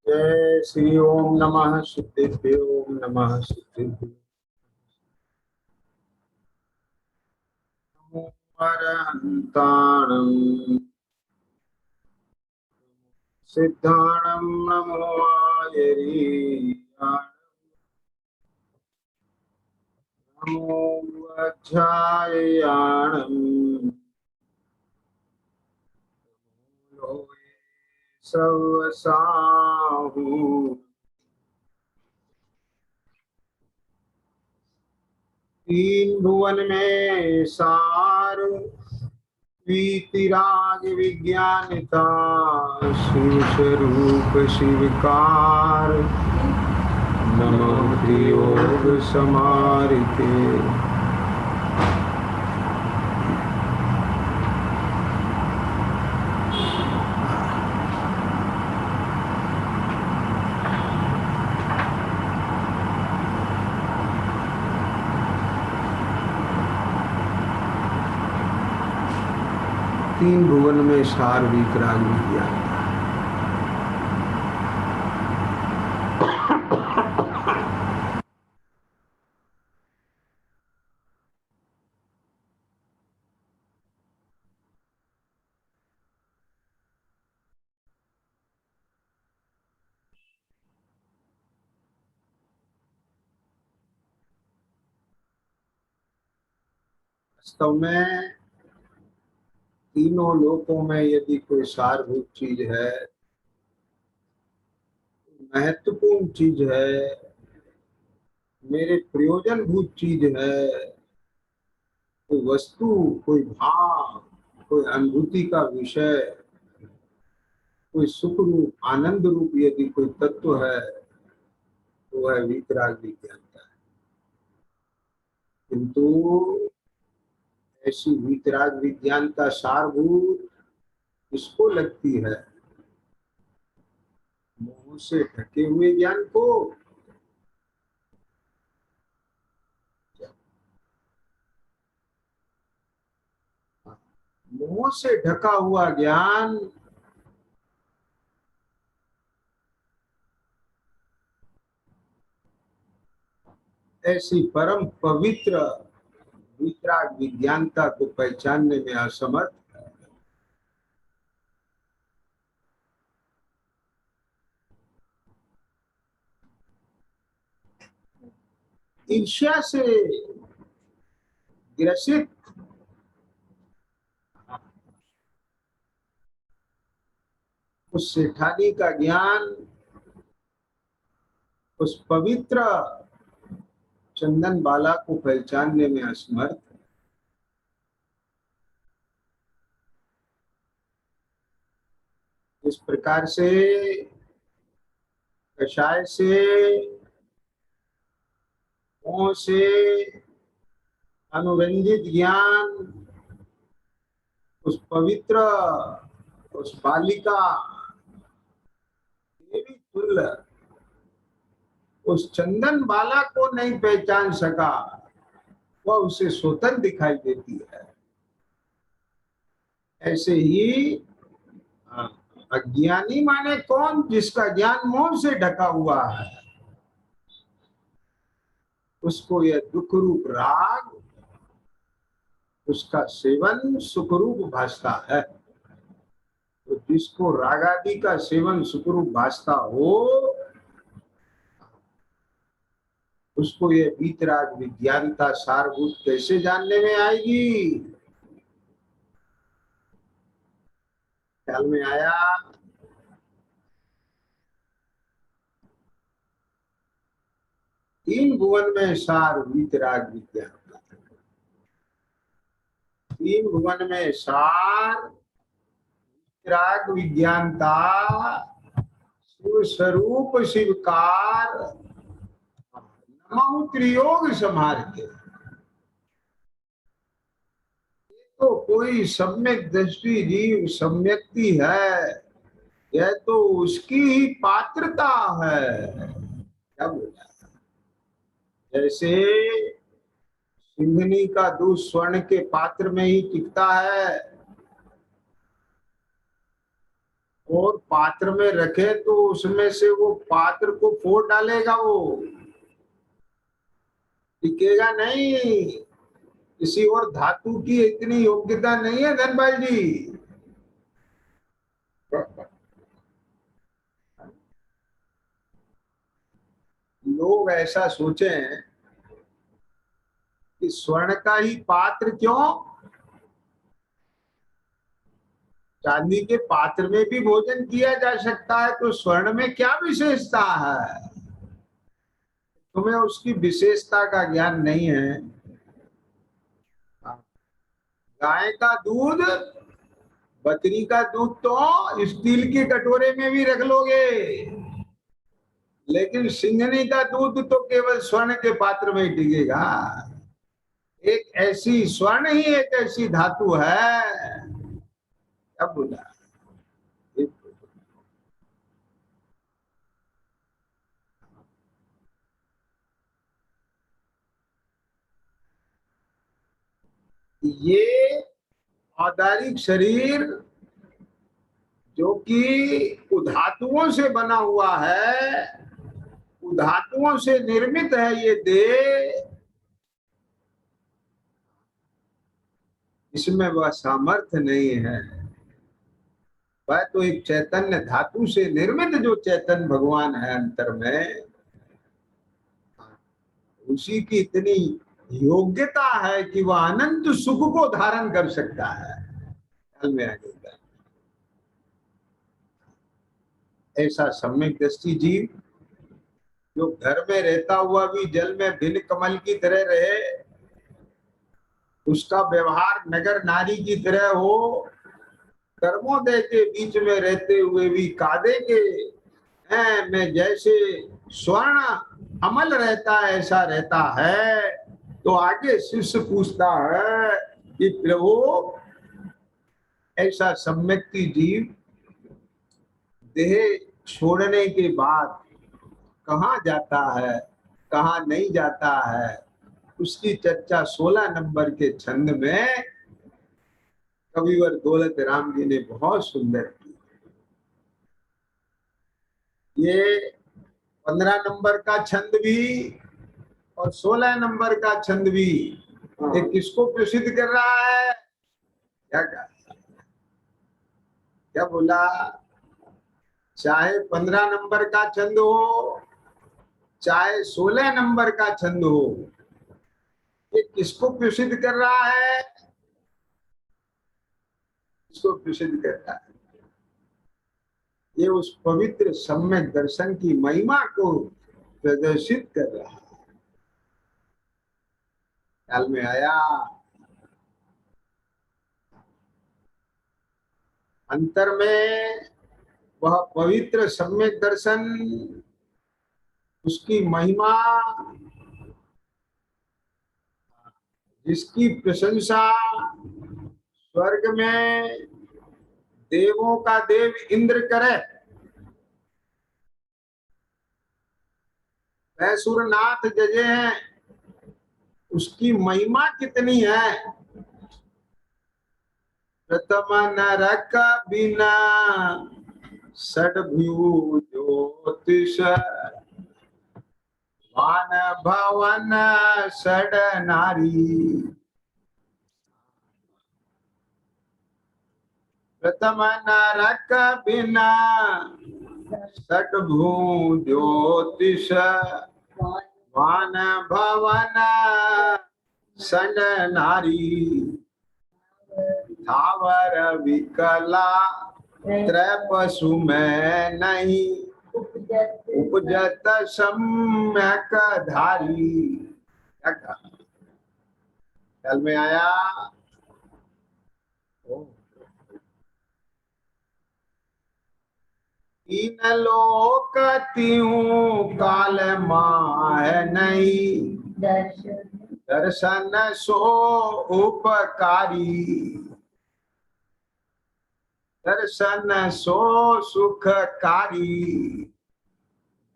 जय श्री ओम नमः सिद्धिभ्यो ओम नमः सिद्धिभ्यो नमो अरहन्ताणं सिद्धाणं नमो आयरीयाणं नमो वज्राययाणं लोये सर्वसाहु तीन भुवन में सार वीतिराग विज्ञानिता शिव स्वरूप शिवकार नमः योग समारिते। तीन भुवन में सार वीतराग विज्ञान। वास्तव में तीनों लोकों में यदि कोई सारभूत चीज है, महत्वपूर्ण चीज है, मेरे प्रयोजनभूत चीज है, कोई वस्तु, कोई भाव, कोई अनुभूति का विषय, कोई सुख रूप आनंद रूप यदि कोई तत्व है तो वह वीतराग विज्ञानता है। किंतु ऐसी वीतराग विज्ञानता सारभूत किसको लगती है? मोह से ढके हुए ज्ञान को। मोह से ढका हुआ ज्ञान ऐसी परम पवित्र वीतराग विज्ञानता को पहचानने में असमर्थ है। ईर्ष्या से ग्रसित उस सेठानी का ज्ञान, उस पवित्र चंदन बाला को पहचानने में असमर्थ है। इस प्रकार से कषाय से, मोह से अनुरंजित ज्ञान उस पवित्र, उस बालिका देवी तुल्य उस चंदन बाला को नहीं पहचान सका, वह उसे स्वतंत्र दिखाई देती है। ऐसे ही अज्ञानी माने कौन? जिसका ज्ञान मोह से ढका हुआ है, उसको यह दुख रूप राग, उसका सेवन सुखरूप भासता है। तो जिसको राग आदि का सेवन सुखरूप भासता हो, उसको ये वीतराग विज्ञानता सारभूत कैसे जानने में आएगी? ख्याल में आया? तीन भुवन में सार वीतराग विज्ञानता। तीन भुवन में सार वीतराग विज्ञानता शिव स्वरूप शिवकार नमः त्रियोग समारते। तो कोई सम्यक दृष्टि जीव सम्यक्ति है, यह तो उसकी ही पात्रता है। क्या बोला? जैसे सिंघनी का दूध स्वर्ण के पात्र में ही टिकता है, और पात्र में रखे तो उसमें से वो पात्र को फोड़ डालेगा, वो टिकेगा नहीं। किसी और धातु की इतनी योग्यता नहीं है धनपाल जी। लोग ऐसा सोचे हैं कि स्वर्ण का ही पात्र क्यों, चांदी के पात्र में भी भोजन किया जा सकता है, तो स्वर्ण में क्या विशेषता है? तुम्हें उसकी विशेषता का ज्ञान नहीं है। गाय का दूध, बकरी का दूध तो स्टील के कटोरे में भी रख लोगे, लेकिन सिंघनी का दूध तो केवल स्वर्ण के पात्र में ही टिकेगा। एक ऐसी स्वर्ण ही एक ऐसी धातु है। क्या बोला? ये औदारिक शरीर जो कि उधातुओं से बना हुआ है, उधातुओं से निर्मित है ये देह, इसमें वह सामर्थ्य नहीं है। वह तो एक चैतन्य धातु से निर्मित जो चैतन्य भगवान है अंतर में, उसी की इतनी योग्यता है कि वह अनंत सुख को धारण कर सकता है। ख्याल में आ गया? ऐसा सम्यक दृष्टि जीव जो घर में रहता हुआ भी जल में भिन्न कमल की तरह रहे, उसका व्यवहार नगर नारी की तरह हो, कर्मोदय के बीच में रहते हुए भी कादे के में जैसे स्वर्ण अमल रहता है ऐसा रहता है। तो आगे शिष्य पूछता है कि प्रभु ऐसा सम्यक्ति जीव देह छोड़ने के बाद कहाँ जाता है, कहाँ नहीं जाता है, उसकी चर्चा 16 नंबर के छंद में कविवर दौलत राम जी ने बहुत सुंदर की। ये 15 नंबर का छंद भी और 16 नंबर का छंद भी ये किसको प्रसिद्ध कर रहा है? क्या कहा? क्या बोला? चाहे 15 नंबर का छंद हो, चाहे 16 नंबर का छंद हो, ये किसको प्रसिद्ध कर रहा है? किसको प्रसिद्ध कर रहा है? ये उस पवित्र सम्यक दर्शन की महिमा को प्रदर्शित कर रहा है। ख्याल में आया? अंतर में वह पवित्र सम्यक दर्शन, उसकी महिमा, जिसकी प्रशंसा स्वर्ग में देवों का देव इंद्र करे, वैसुरनाथ जजे हैं, उसकी महिमा कितनी है। प्रथम नरक बिना षड्भुज ज्योतिष वान भवन षड नारी। प्रथम नरक बिना षड्भुज ज्योतिष वान भवन षड नारी। थावर विकला त्रैपशु में नहीं उपजत सम्यक धारी। क्या कहा? ख्याल में आया? तीन लोक तीहूं काल माह नहीं दर्शन सो उपकारी। दर्शन सो सुखकारी,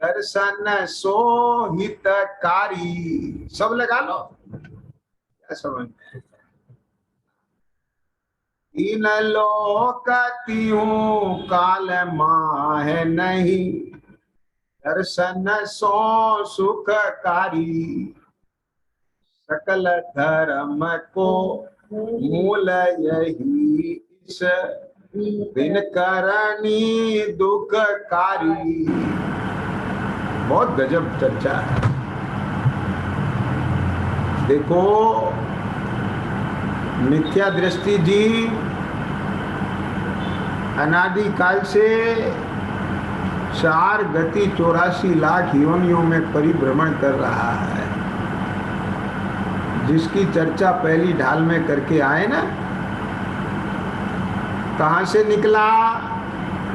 दर्शन सो हितकारी। सब लगा लो। क्या समझ में? तीन लोक तीहूं काल माह नहीं, दर्शन सो सुखकारी, सकल धर्म को मूल यही, इस बिन करनी दुखकारी। बहुत गजब चर्चा है। देखो मिथ्या दृष्टि जी अनादि काल से 4 गति 84 लाख योनियों में परिभ्रमण कर रहा है, जिसकी चर्चा पहली ढाल में करके आए ना। कहां से निकला?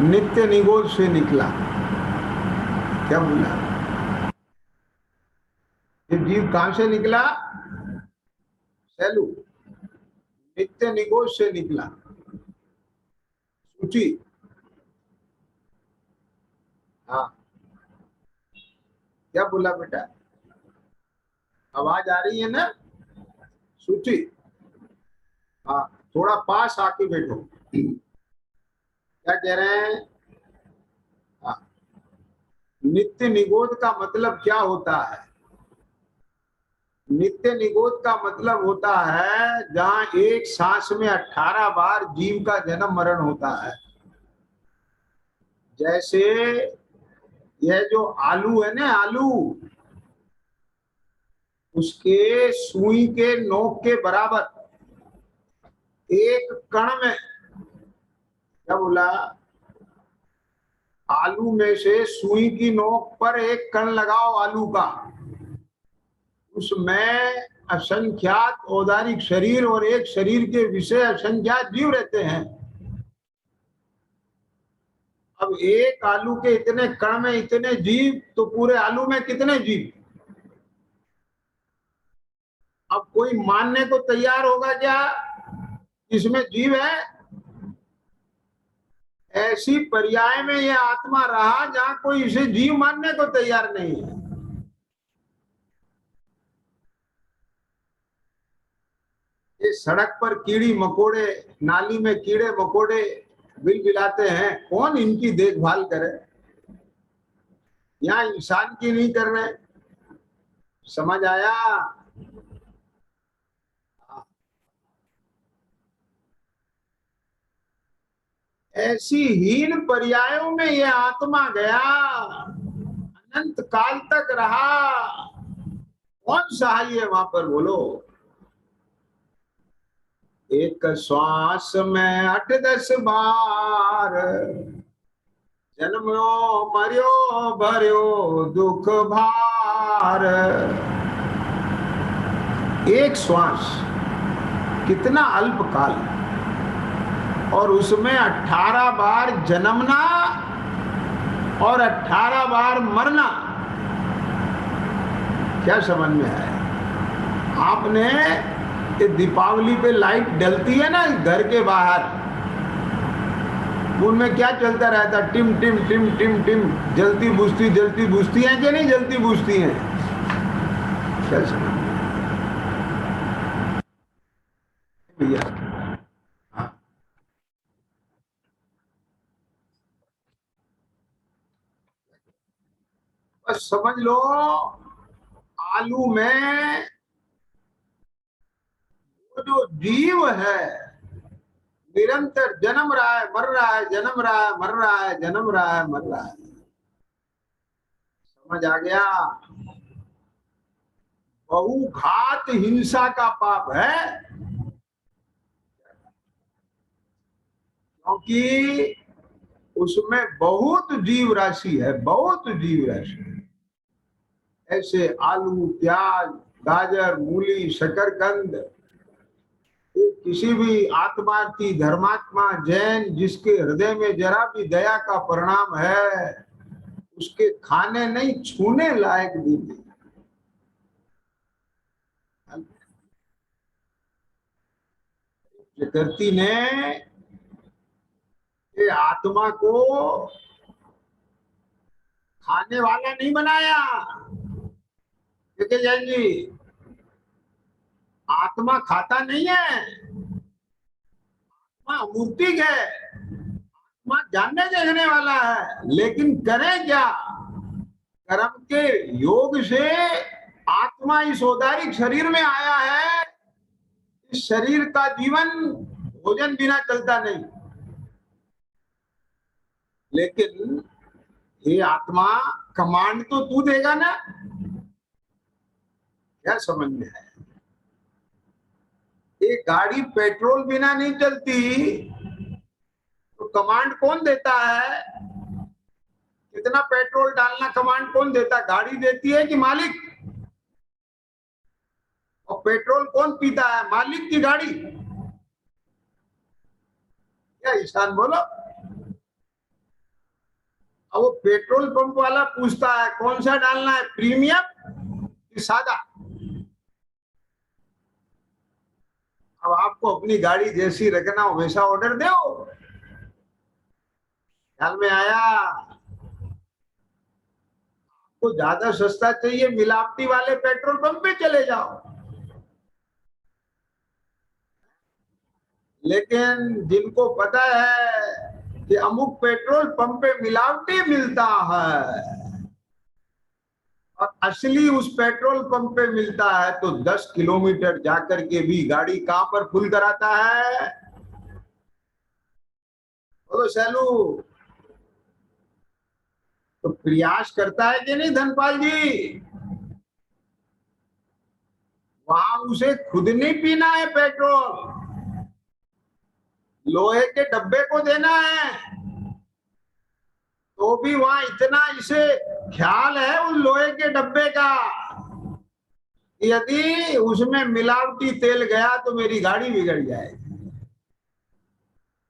नित्य निगोद से निकला। क्या बोला? ये जीव कहां से निकला? सैलू। नित्य निगोद से निकला। सूची। हाँ, क्या बोला बेटा? आवाज आ रही है ना? सूची। हाँ, थोड़ा पास आके बैठो। क्या कह रहे हैं? हाँ, नित्य निगोद का मतलब क्या होता है? नित्य निगोद का मतलब होता है जहां एक सांस में 18 बार जीव का जन्म मरण होता है। जैसे यह जो आलू है ना, आलू, उसके सुई के नोक के बराबर एक कण में, क्या बोला? आलू में से सुई की नोक पर एक कण लगाओ आलू का, उसमें असंख्यात औदारिक शरीर और एक शरीर के विषय असंख्यात जीव रहते हैं। अब एक आलू के इतने कण में इतने जीव, तो पूरे आलू में कितने जीव? अब कोई मानने को तैयार होगा क्या इसमें जीव है? ऐसी पर्याय में यह आत्मा रहा जहां कोई इसे जीव मानने को तैयार नहीं है। ये सड़क पर कीड़ी मकोड़े, नाली में कीड़े मकोड़े बिलबिलाते हैं, कौन इनकी देखभाल करे? यहाँ इंसान की नहीं कर रहे। समझ आया? ऐसी हीन पर्यायों में यह आत्मा गया, अनंत काल तक रहा। कौन सहाय है वहां पर? बोलो। एक श्वास में 8-10 बार जन्मो मरियो भरियो दुख भार। एक श्वास, कितना अल्प काल, और उसमें 18 बार जन्मना और 18 बार मरना। क्या समझ में आया? आपने ये दीपावली पे लाइट डलती है ना घर के बाहर, उनमें क्या चलता रहता? टिम टिम टिम टिम टिम, जलती बुझती है कि नहीं जलती बुझती है? क्या समझ भैया? हाँ, बस समझ लो, आलू में वो जो जीव है निरंतर जन्म रहा है, मर रहा है, जन्म रहा है, मर रहा है, जन्म रहा है, मर रहा है। समझ आ गया? बहुघात हिंसा का पाप है, क्योंकि उसमें बहुत जीव राशि है, बहुत जीव राशि। ऐसे आलू, प्याज, गाजर, मूली, शकरकंद, किसी भी आत्मार्थी धर्मात्मा जैन जिसके हृदय में जरा भी दया का परिणाम है, उसके खाने नहीं, छूने लायक भी नहीं। प्रकृति ने ये आत्मा को खाने वाला नहीं बनाया। देखिए जैन जी, आत्मा खाता नहीं है, हाँ मूर्तिक है, आत्मा जानने देखने वाला है, लेकिन करें क्या? कर्म के योग से आत्मा इस औदारिक शरीर में आया है। इस शरीर का जीवन भोजन बिना चलता नहीं। लेकिन ये आत्मा, कमांड तो तू देगा ना? क्या समझ में है? एक गाड़ी पेट्रोल बिना नहीं चलती, तो कमांड कौन देता है? कितना पेट्रोल डालना कमांड कौन देता? गाड़ी देती है कि मालिक? और पेट्रोल कौन पीता है, मालिक की गाड़ी? क्या ईशान बोलो। अब वो पेट्रोल पंप वाला पूछता है कौन सा डालना है, प्रीमियम कि सादा? अब आपको अपनी गाड़ी जैसी रखना हो वैसा ऑर्डर दो। ख्याल में आया? तो ज्यादा सस्ता चाहिए, मिलावटी वाले पेट्रोल पंप पे चले जाओ। लेकिन जिनको पता है कि अमुक पेट्रोल पंप पे मिलावटी मिलता है और असली उस पेट्रोल पंप पे मिलता है, तो 10 किलोमीटर जाकर के भी गाड़ी कहां पर फुल कराता है? बोलो सैलू। तो प्रयास करता है कि नहीं धनपाल जी? वहां उसे खुद नहीं पीना है पेट्रोल, लोहे के डब्बे को देना है। तो भी वहां इतना इसे ख्याल है उन लोहे के डब्बे का, यदि उसमें मिलावटी तेल गया तो मेरी गाड़ी बिगड़ जाएगी।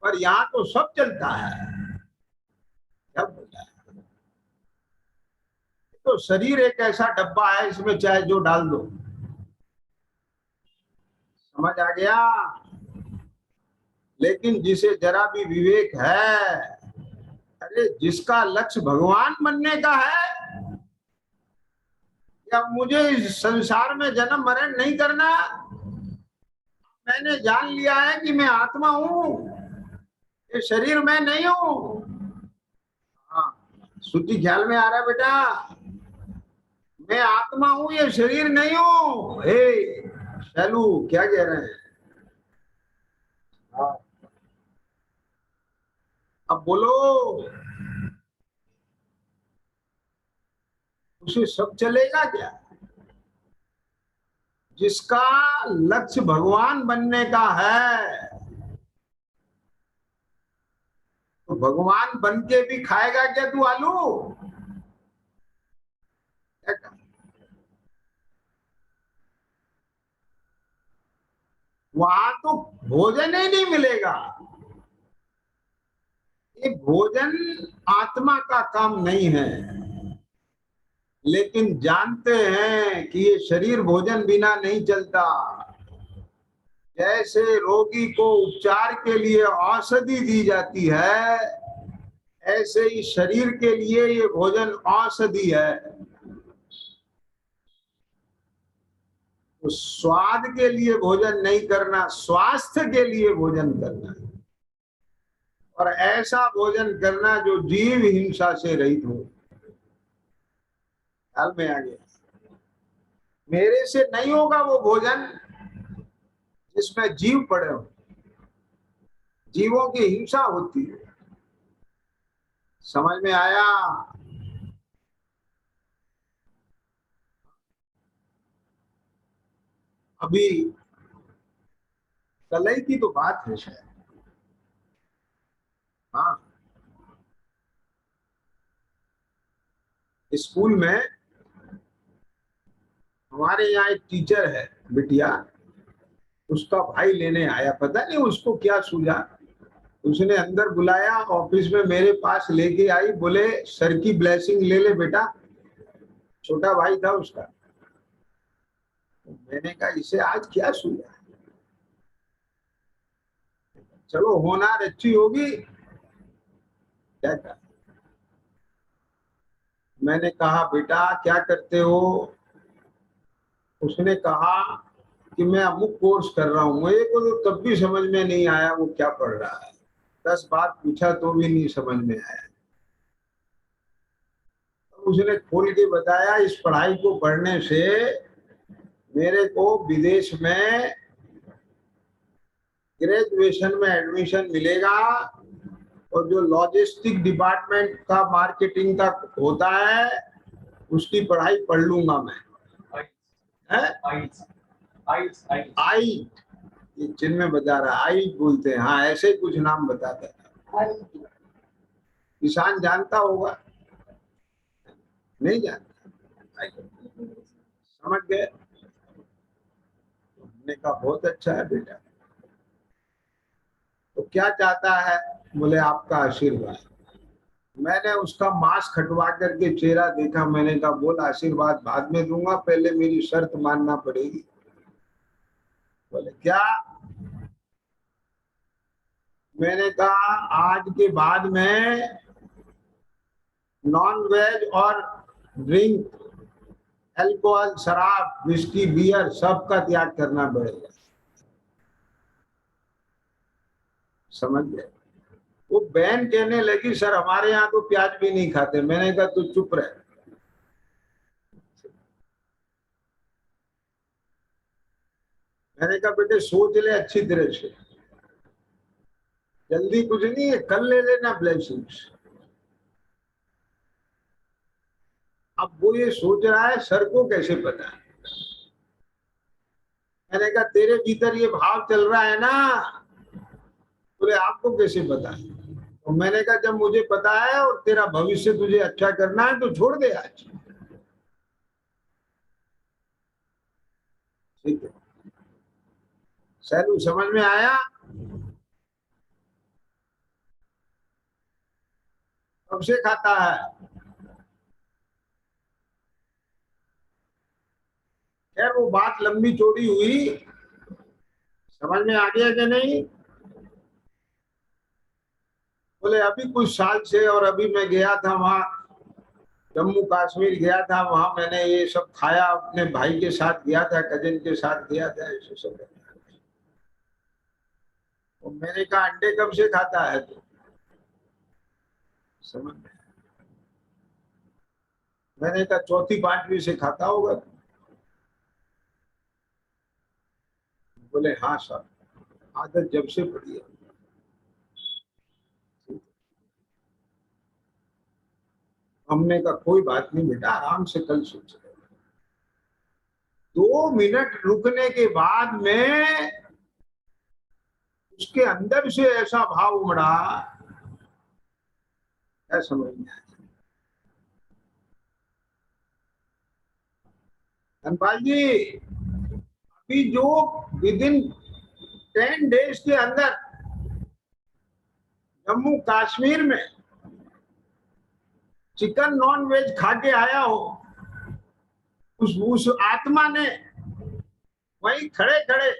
पर यहाँ तो सब चलता है। क्या बोलता है? तो शरीर एक ऐसा डब्बा है, इसमें चाहे जो डाल दो। समझ आ गया? लेकिन जिसे जरा भी विवेक है, अरे जिसका लक्ष्य भगवान बनने का है, या मुझे इस संसार में जन्म मरण नहीं करना, मैंने जान लिया है कि मैं आत्मा हूं, ये शरीर में नहीं हूं। हाँ, श्रुति ख्याल में आ रहा है बेटा? मैं आत्मा हूं, ये शरीर नहीं हूं। हे शैलू, क्या कह रहे हैं? हाँ, अब बोलो। उसे सब चलेगा क्या? जिसका लक्ष्य भगवान बनने का है, तो भगवान बन के भी खाएगा क्या तू आलू? वहां तो भोजन ही नहीं मिलेगा। ये भोजन आत्मा का काम नहीं है। लेकिन जानते हैं कि ये शरीर भोजन बिना नहीं चलता। जैसे रोगी को उपचार के लिए औषधि दी जाती है, ऐसे ही शरीर के लिए ये भोजन औषधि है। तो स्वाद के लिए भोजन नहीं करना, स्वास्थ्य के लिए भोजन करना है। और ऐसा भोजन करना जो जीव हिंसा से रहित हो। ख्याल में आ गया? मेरे से नहीं होगा वो भोजन जिसमें जीव पड़े हो, जीवों की हिंसा होती है। समझ में आया? अभी कलई की तो बात है शायद। हाँ, स्कूल में हमारे यहाँ एक टीचर है, बिटिया, उसका भाई लेने आया, पता नहीं उसको क्या सूझा, उसने अंदर बुलाया ऑफिस में, मेरे पास लेके आई, बोले सर की ब्लेसिंग ले ले बेटा। छोटा भाई था उसका। मैंने कहा इसे आज क्या सूझा? चलो होनार अच्छी होगी। क्या कहा? मैंने कहा बेटा क्या करते हो? उसने कहा कि मैं अमुक कोर्स कर रहा हूँ, मेरे को तो तब भी समझ में नहीं आया वो क्या पढ़ रहा है। 10 बार पूछा तो भी नहीं समझ में आया। तो उसने खोल के बताया, इस पढ़ाई को पढ़ने से मेरे को विदेश में ग्रेजुएशन में एडमिशन मिलेगा, और जो लॉजिस्टिक डिपार्टमेंट का मार्केटिंग का होता है उसकी पढ़ाई पढ़ लूंगा मैं। आई, ये चिन्ह में बता रहा, आई बोलते हैं, हाँ ऐसे कुछ नाम बताता है। किसान जानता होगा, नहीं जानता, समझ गए। हमने कहा बहुत अच्छा है बेटा, तो क्या चाहता है? बोले आपका आशीर्वाद। मैंने उसका मास्क हटवा करके चेहरा देखा, मैंने कहा बोल आशीर्वाद बाद में दूंगा, पहले मेरी शर्त मानना पड़ेगी। बोले क्या? मैंने कहा आज के बाद में नॉन वेज और ड्रिंक, अल्कोहल, शराब, विस्की, बियर सबका त्याग करना पड़ेगा। समझ गए? वो बहन कहने लगी सर हमारे यहाँ तो प्याज भी नहीं खाते। मैंने कहा तू चुप रह। मैंने कहा बेटे सोच ले अच्छी तरह से, जल्दी कुछ नहीं है, कल ले लेना ब्लेसिंग्स। अब वो ये सोच रहा है सर को कैसे पता है। मैंने कहा तेरे भीतर ये भाव चल रहा है ना। बोले आपको कैसे पता है? तो मैंने कहा जब मुझे पता है और तेरा भविष्य तुझे अच्छा करना है तो छोड़ दे आज। ठीक है, सैलू समझ में आया? कब से खाता है? खैर वो बात लंबी चौड़ी हुई, समझ में आ गया कि नहीं? बोले अभी कुछ साल से, और अभी मैं गया था वहां, जम्मू कश्मीर गया था, वहां मैंने ये सब खाया, अपने भाई के साथ गया था, कजिन के साथ गया था, ऐसे सब। तो मैंने कहा अंडे कब से खाता है तू? समझ में? मैंने कहा चौथी पांचवी से खाता होगा। बोले हाँ सर, आदत जब से पड़ी है। हमने कहा कोई बात नहीं बेटा, आराम से कल सोच रहे। 2 मिनट रुकने के बाद में उसके अंदर से ऐसा भाव उमड़ा, क्या समझ में आया? धनपाल जी, अभी जो विद इन 10 डेज के अंदर जम्मू कश्मीर में चिकन नॉन वेज खा के आया हो, उस आत्मा ने वहीं खड़े खड़े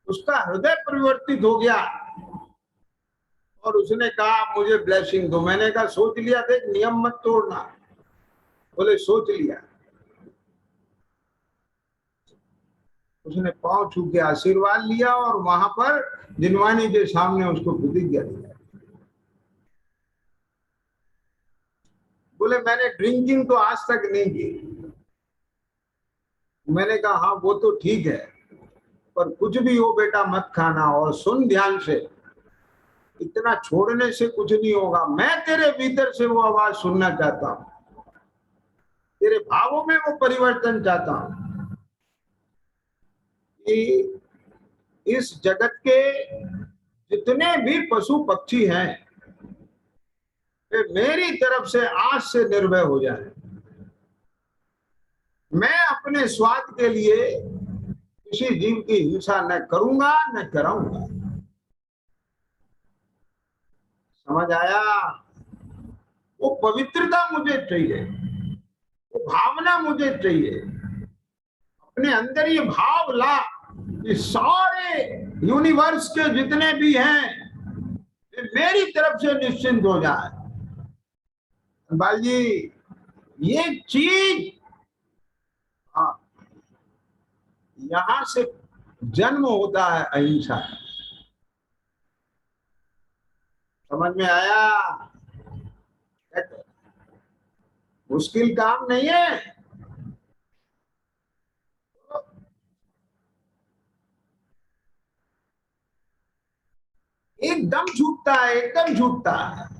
उसका हृदय परिवर्तित हो गया, और उसने कहा मुझे ब्लेसिंग दो। मैंने कहा सोच लिया, देख नियम मत तोड़ना। बोले सोच लिया। उसने पांव छू के आशीर्वाद लिया, और वहां पर जिनवानी के सामने उसको प्रतिज्ञा दिया। बोले मैंने ड्रिंकिंग तो आज तक नहीं की। मैंने कहा हाँ वो तो ठीक है, पर कुछ भी हो बेटा मत खाना, और सुन ध्यान से, इतना छोड़ने से कुछ नहीं होगा। मैं तेरे भीतर से वो आवाज सुनना चाहता हूं, तेरे भावों में वो परिवर्तन चाहता हूं कि इस जगत के जितने भी पशु पक्षी हैं वे मेरी तरफ से आज से निर्भय हो जाए। मैं अपने स्वाद के लिए किसी जीव की हिंसा न करूंगा न कराऊंगा। समझ आया? वो पवित्रता मुझे चाहिए, वो भावना मुझे चाहिए। अपने अंदर ये भाव ला कि सारे यूनिवर्स के जितने भी हैं वे मेरी तरफ से निश्चिंत हो जाए। बाल जी, ये चीज, हाँ, यहां से जन्म होता है अहिंसा। समझ में आया? मुश्किल काम नहीं है। एकदम छूटता है, एकदम छूटता है।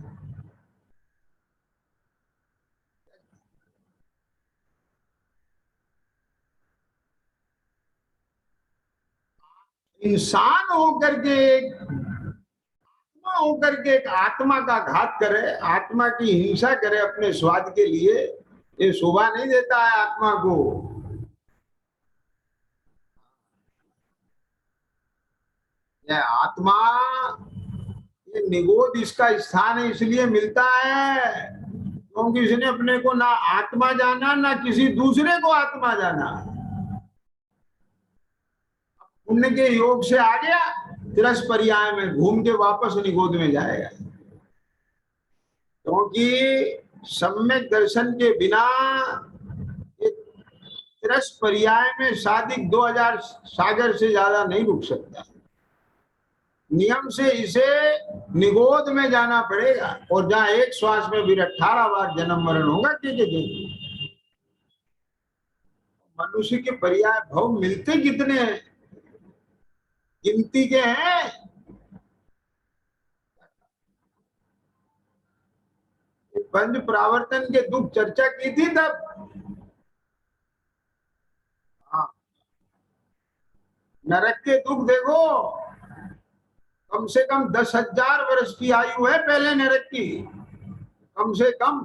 इंसान होकर के होकर के एक आत्मा का घात करे, आत्मा की हिंसा करे अपने स्वाद के लिए, ये शोभा नहीं देता है आत्मा को। यह आत्मा, ये निगोद इसका स्थान है, इसलिए मिलता है क्योंकि इसने अपने को ना आत्मा जाना, ना किसी दूसरे को आत्मा जाना। पुण्य के योग से आ गया, तिरस पर्याय में घूम के वापस निगोद में जाएगा। क्योंकि सम्यक दर्शन के बिना एक तिरस पर्याय में साधिक 2000 सागर से ज्यादा नहीं रुक सकता। नियम से इसे निगोद में जाना पड़ेगा, और जहां एक श्वास में भी 18 बार जन्म मरण होगा के मनुष्य के पर्याय भव मिलते कितने हैं, गिनती के हैं। पंच प्रावर्तन के दुख चर्चा की थी तब। हाँ, नरक के दुख देखो, कम से कम 10,000 वर्ष की आयु है पहले नरक की, कम से कम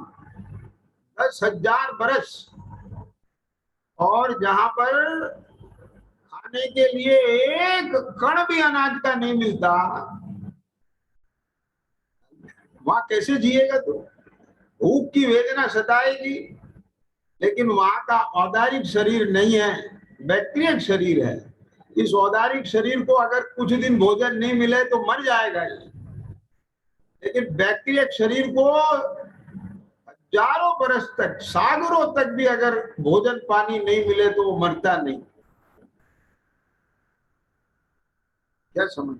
10,000 वर्ष। और जहां पर खाने के लिए एक कण भी अनाज का नहीं मिलता, वहां कैसे जिएगा तू? भूख की वेदना सताएगी। लेकिन वहां का औदारिक शरीर नहीं है, बैक्टीरियल शरीर है। इस औदारिक शरीर को अगर कुछ दिन भोजन नहीं मिले तो मर जाएगा ये। लेकिन बैक्टीरियल शरीर को हजारों बरस तक, सागरों तक भी अगर भोजन पानी नहीं मिले तो वो मरता नहीं। क्या समझ?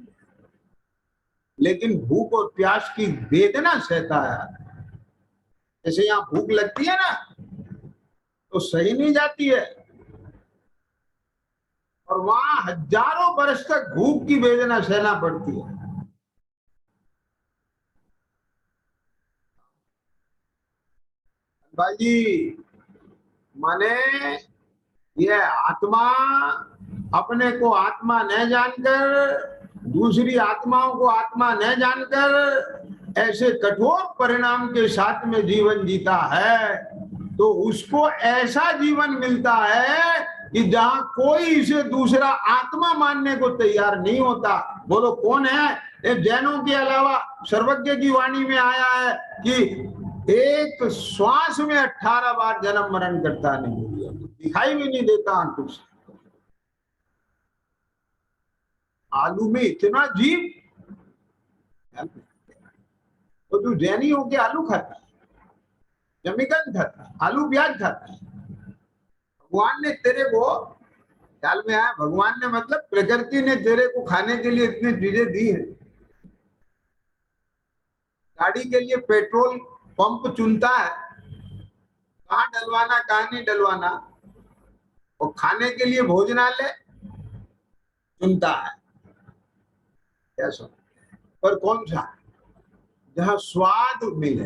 लेकिन भूख और प्यास की वेदना सहता है। जैसे यहाँ भूख लगती है ना, तो सही नहीं जाती है, और वहां हजारों बरस तक भूख की वेदना सहना पड़ती है। भाई जी, माने यह आत्मा अपने को आत्मा न जानकर, दूसरी आत्माओं को आत्मा न जानकर ऐसे कठोर परिणाम के साथ में जीवन जीता है, तो उसको ऐसा जीवन मिलता है कि जहां कोई इसे दूसरा आत्मा मानने को तैयार नहीं होता। बोलो कौन है? ये जैनों के अलावा सर्वज्ञ की वाणी में आया है कि एक श्वास में 18 बार जन्म मरण करता नहीं, दिखाई भी नहीं देता आंखों से। आलू में इतना जीव, तो तू जैनी हो के आलू खाता है, जमीकन खाता है, आलू प्याज खाता है। भगवान ने तेरे को, ख्याल में आया, भगवान ने मतलब प्रकृति ने तेरे को खाने के लिए इतनी चीजें दी है। गाड़ी के लिए पेट्रोल पंप चुनता है कहाँ डलवाना कहाँ नहीं डलवाना, और खाने के लिए भोजनालय चुनता है। क्या समझ? पर कौन सा? जहां स्वाद मिले,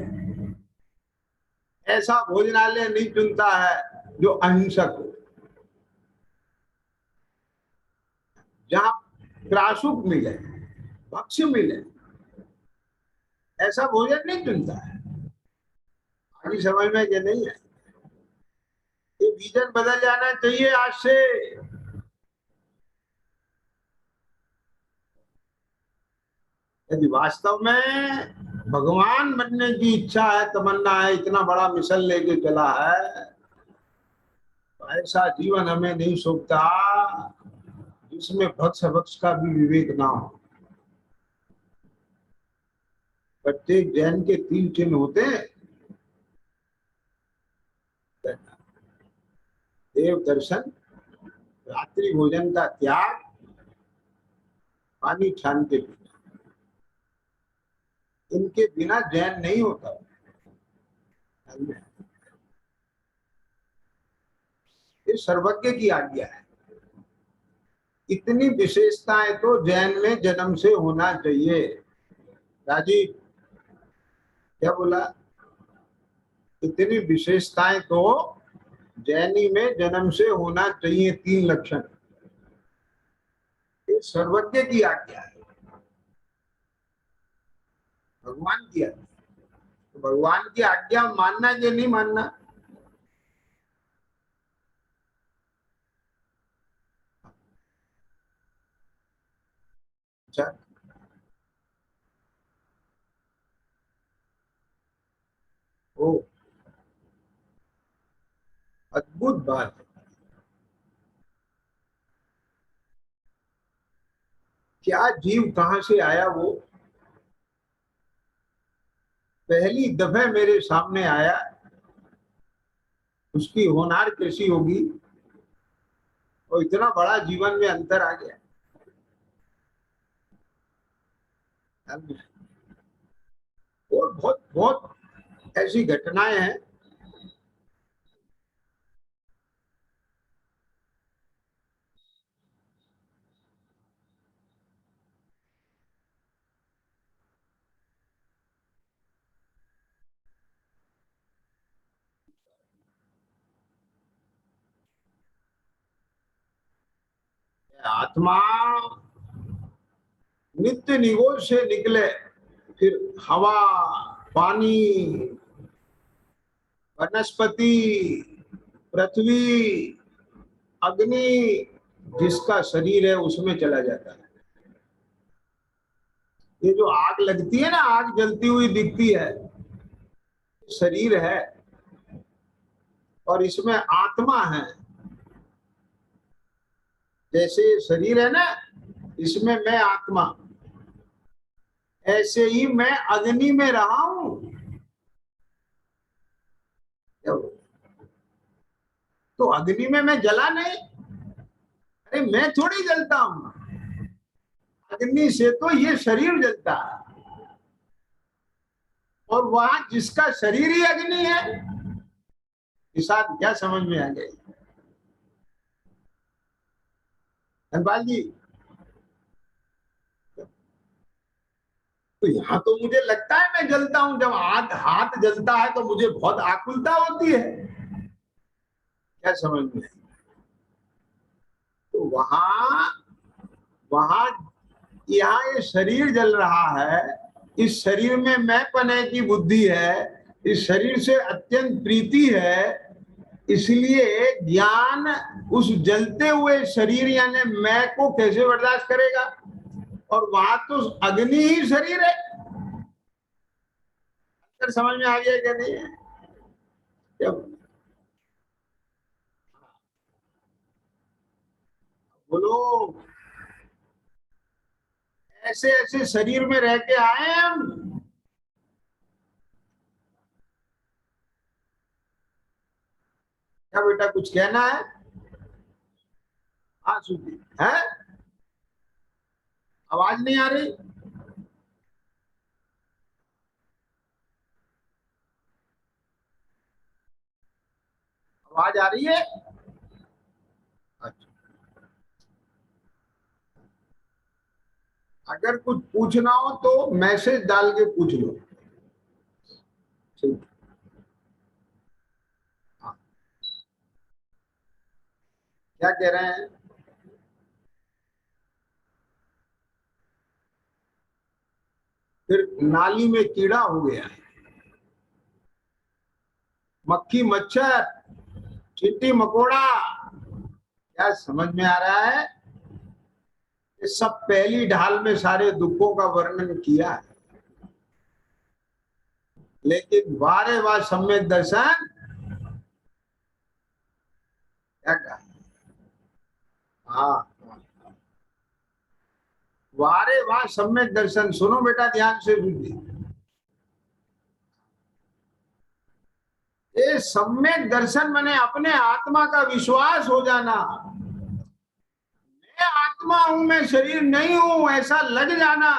ऐसा भोजनालय नहीं चुनता है जो अहिंसक हो। जहां प्रासुक मिले, भक्ष्य मिले, ऐसा भोजन नहीं चुनता है। आगे समझ में कि नहीं है? ये विजन बदल जाना चाहिए आज से। यदि वास्तव में भगवान बनने की इच्छा है, तमन्ना है, इतना बड़ा मिशन लेके चला है, तो ऐसा जीवन हमें नहीं सोचता जिसमें भक्ष भक्ष का भी विवेक ना हो। प्रत्येक जैन के 3 चिन्ह होते हैं: देव दर्शन, रात्रि भोजन का त्याग, पानी छान के पीना, इनके बिना जैन नहीं होता। ये सर्वज्ञ की आज्ञा है। इतनी विशेषताएं तो जैन में जन्म से होना चाहिए। राजीव क्या बोला? इतनी विशेषताएं तो जैनी में जन्म से होना चाहिए। 3 लक्षण, ये सर्वज्ञ की आज्ञा है, भगवान की आज्ञा। तो भगवान की आज्ञा मानना कि नहीं मानना? अच्छा, ओ अद्भुत बात है। क्या जीव कहां से आया वो? पहली दफे मेरे सामने आया, उसकी होनार कैसी होगी, और इतना बड़ा जीवन में अंतर आ गया। और बहुत बहुत ऐसी घटनाएं हैं। आत्मा नित्य निगोज से निकले, फिर हवा, पानी, वनस्पति, पृथ्वी, अग्नि, जिसका शरीर है उसमें चला जाता है। ये जो आग लगती है ना, आग जलती हुई दिखती है, शरीर है, और इसमें आत्मा है। जैसे शरीर है ना, इसमें मैं आत्मा, ऐसे ही मैं अग्नि में रहा हूं। तो अग्नि में मैं जला नहीं, अरे मैं थोड़ी जलता हूं, अग्नि से तो ये शरीर जलता है। और वहां जिसका शरीर ही अग्नि है, इस बात क्या समझ में आ गई धनपाल जी? तो यहाँ तो मुझे लगता है मैं जलता हूं। जब हाथ हाथ जलता है तो मुझे बहुत आकुलता होती है। क्या समझ में? तो वहां वहां यहाँ ये शरीर जल रहा है, इस शरीर में मैं पने की बुद्धि है, इस शरीर से अत्यंत प्रीति है, इसलिए ज्ञान उस जलते हुए शरीर यानी मैं को कैसे बर्दाश्त करेगा? और वहां तो अग्नि ही शरीर है। समझ में आ गया क्या? नहीं है? जब बोलो, ऐसे ऐसे शरीर में रह के आए हैं हम। क्या बेटा कुछ कहना है? हाँ सुधी है, आवाज नहीं आ रही? आवाज आ रही है? अच्छा, अगर कुछ पूछना हो तो मैसेज डाल के पूछ लो। ठीक। हाँ, क्या कह रहे हैं? फिर नाली में कीड़ा हो गया, मक्खी मच्छर, चींटी मकोड़ा, क्या समझ में आ रहा है? ये सब पहली ढाल में सारे दुखों का वर्णन किया है। लेकिन बारे बार सम्यक दर्शन क्या कहा? हाँ, वारे वाह सम्यक दर्शन। सुनो बेटा ध्यान से सुनिए, ये सम्यक दर्शन माने अपने आत्मा का विश्वास हो जाना। आत्मा हूं, मैं शरीर नहीं हूं, ऐसा लग जाना,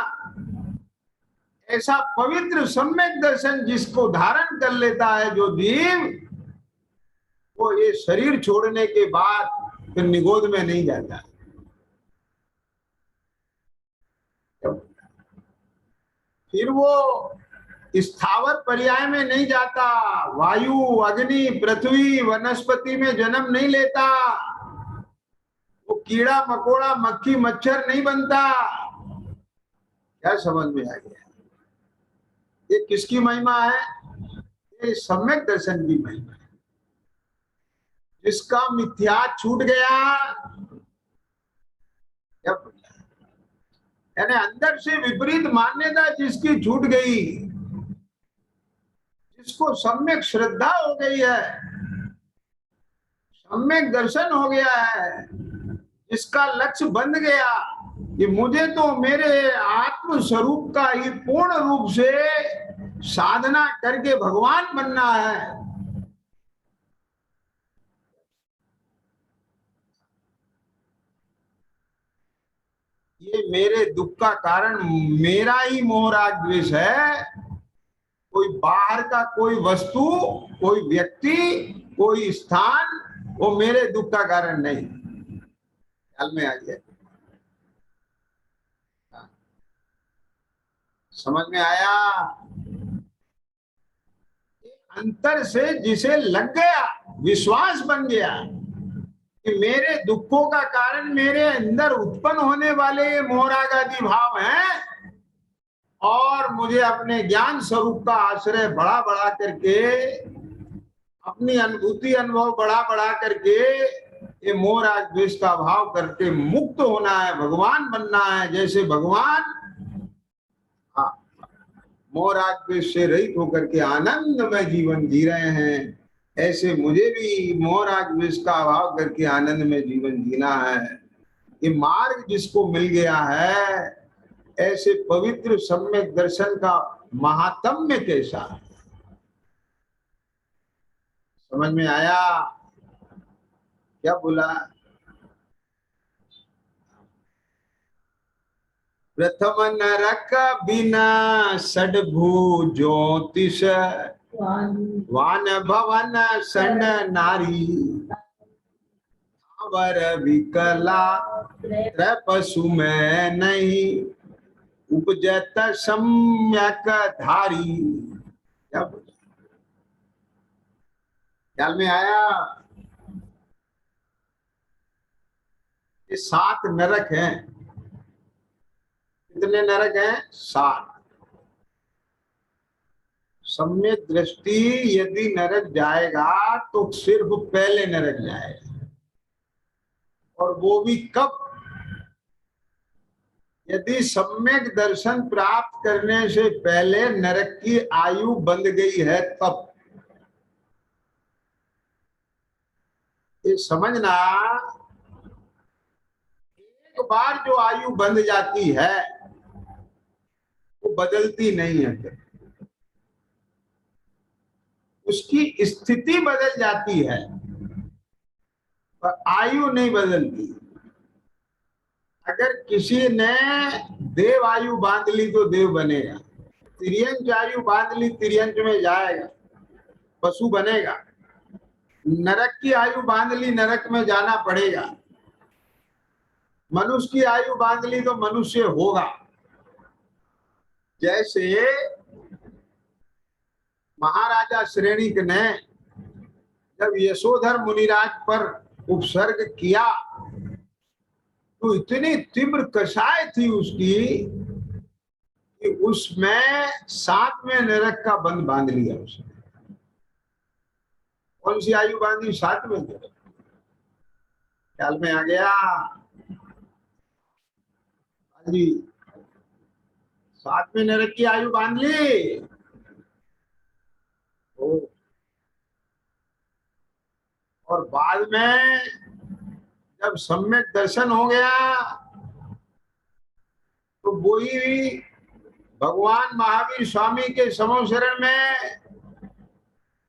ऐसा पवित्र सम्यक दर्शन जिसको धारण कर लेता है जो जीव, वो ये शरीर छोड़ने के बाद फिर निगोद में नहीं जाता। फिर वो स्थावर पर्याय में नहीं जाता, वायु, अग्नि, पृथ्वी, वनस्पति में जन्म नहीं लेता, वो कीड़ा मकोड़ा, मक्खी, मच्छर नहीं बनता। क्या समझ में आ गया? ये किसकी महिमा है? ये सम्यक दर्शन की महिमा है। जिसका मिथ्या छूट गया, यानी अंदर से विपरीत मान्यता जिसकी छूट गई, जिसको सम्यक श्रद्धा हो गई है, सम्यक दर्शन हो गया है, जिसका लक्ष्य बन गया कि मुझे तो मेरे आत्म स्वरूप का ही पूर्ण रूप से साधना करके भगवान बनना है, ये मेरे दुख का कारण मेरा ही मोह राग द्वेष है, कोई बाहर का कोई वस्तु, कोई व्यक्ति, कोई स्थान वो मेरे दुख का कारण नहीं। ख्याल में आ गया? समझ में आया? अंतर से जिसे लग गया, विश्वास बन गया कि मेरे दुखों का कारण मेरे अंदर उत्पन्न होने वाले ये मोहराग आदि भाव हैं, और मुझे अपने ज्ञान स्वरूप का आश्रय बढ़ा बढ़ा करके, अपनी अनुभूति अनुभव बढ़ा बढ़ा करके ये मोह राग द्वेष का भाव करके मुक्त होना है, भगवान बनना है। जैसे भगवान मोह राग द्वेष से रहित होकर के आनंदमय जीवन जी रहे हैं, ऐसे मुझे भी मोह राग द्वेष का अभाव करके आनंद में जीवन जीना है। ये मार्ग जिसको मिल गया है, ऐसे पवित्र सम्यक दर्शन का महात्म्य कैसा है? समझ में आया? क्या बोला? प्रथम नरक बिना षडभु ज्योतिष, वान भवन संड नारी, वर विकला पशु में नहीं, उपजत सम्यक धारी। क्या बोला? ख्याल में आया? ये 7 नरक हैं। कितने नरक हैं? 7। सम्यक दृष्टि यदि नरक जाएगा तो सिर्फ पहले नरक जाएगा, और वो भी कब? यदि सम्यक दर्शन प्राप्त करने से पहले नरक की आयु बंध गई है तब। ये समझना, एक बार जो आयु बंध जाती है वो बदलती नहीं है, फिर उसकी स्थिति बदल जाती है पर आयु नहीं बदलती। अगर किसी ने देव आयु बांध ली तो देव बनेगा, तिर्यंच आयु बांध ली तिर्यंच में जाएगा, पशु बनेगा। नरक की आयु बांध ली नरक में जाना पड़ेगा, मनुष्य की आयु बांध ली तो मनुष्य होगा। जैसे महाराजा श्रेणिक ने जब यशोधर मुनिराज पर उपसर्ग किया तो इतनी तीव्र कषाय थी उसकी कि उसमें 7वें नरक का बंध बांध लिया उसने। कौन सी आयु बांधी? 7वें नरक। ख्याल में आ गया? जी, 7वें नरक की आयु बांध ली। और बाद में जब सम्यक दर्शन हो गया तो वही भगवान महावीर स्वामी के समो शरण में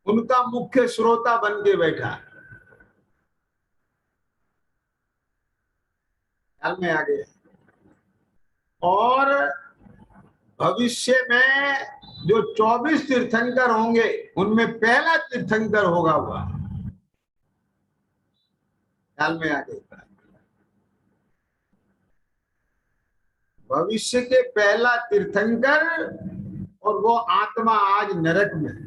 उनका मुख्य श्रोता बन के बैठा। ख्याल में आ गया। और भविष्य में जो 24 तीर्थंकर होंगे उनमें पहला तीर्थंकर होगा वह। ख्याल में आ गया। भविष्य के पहला तीर्थंकर, और वो आत्मा आज नरक में है।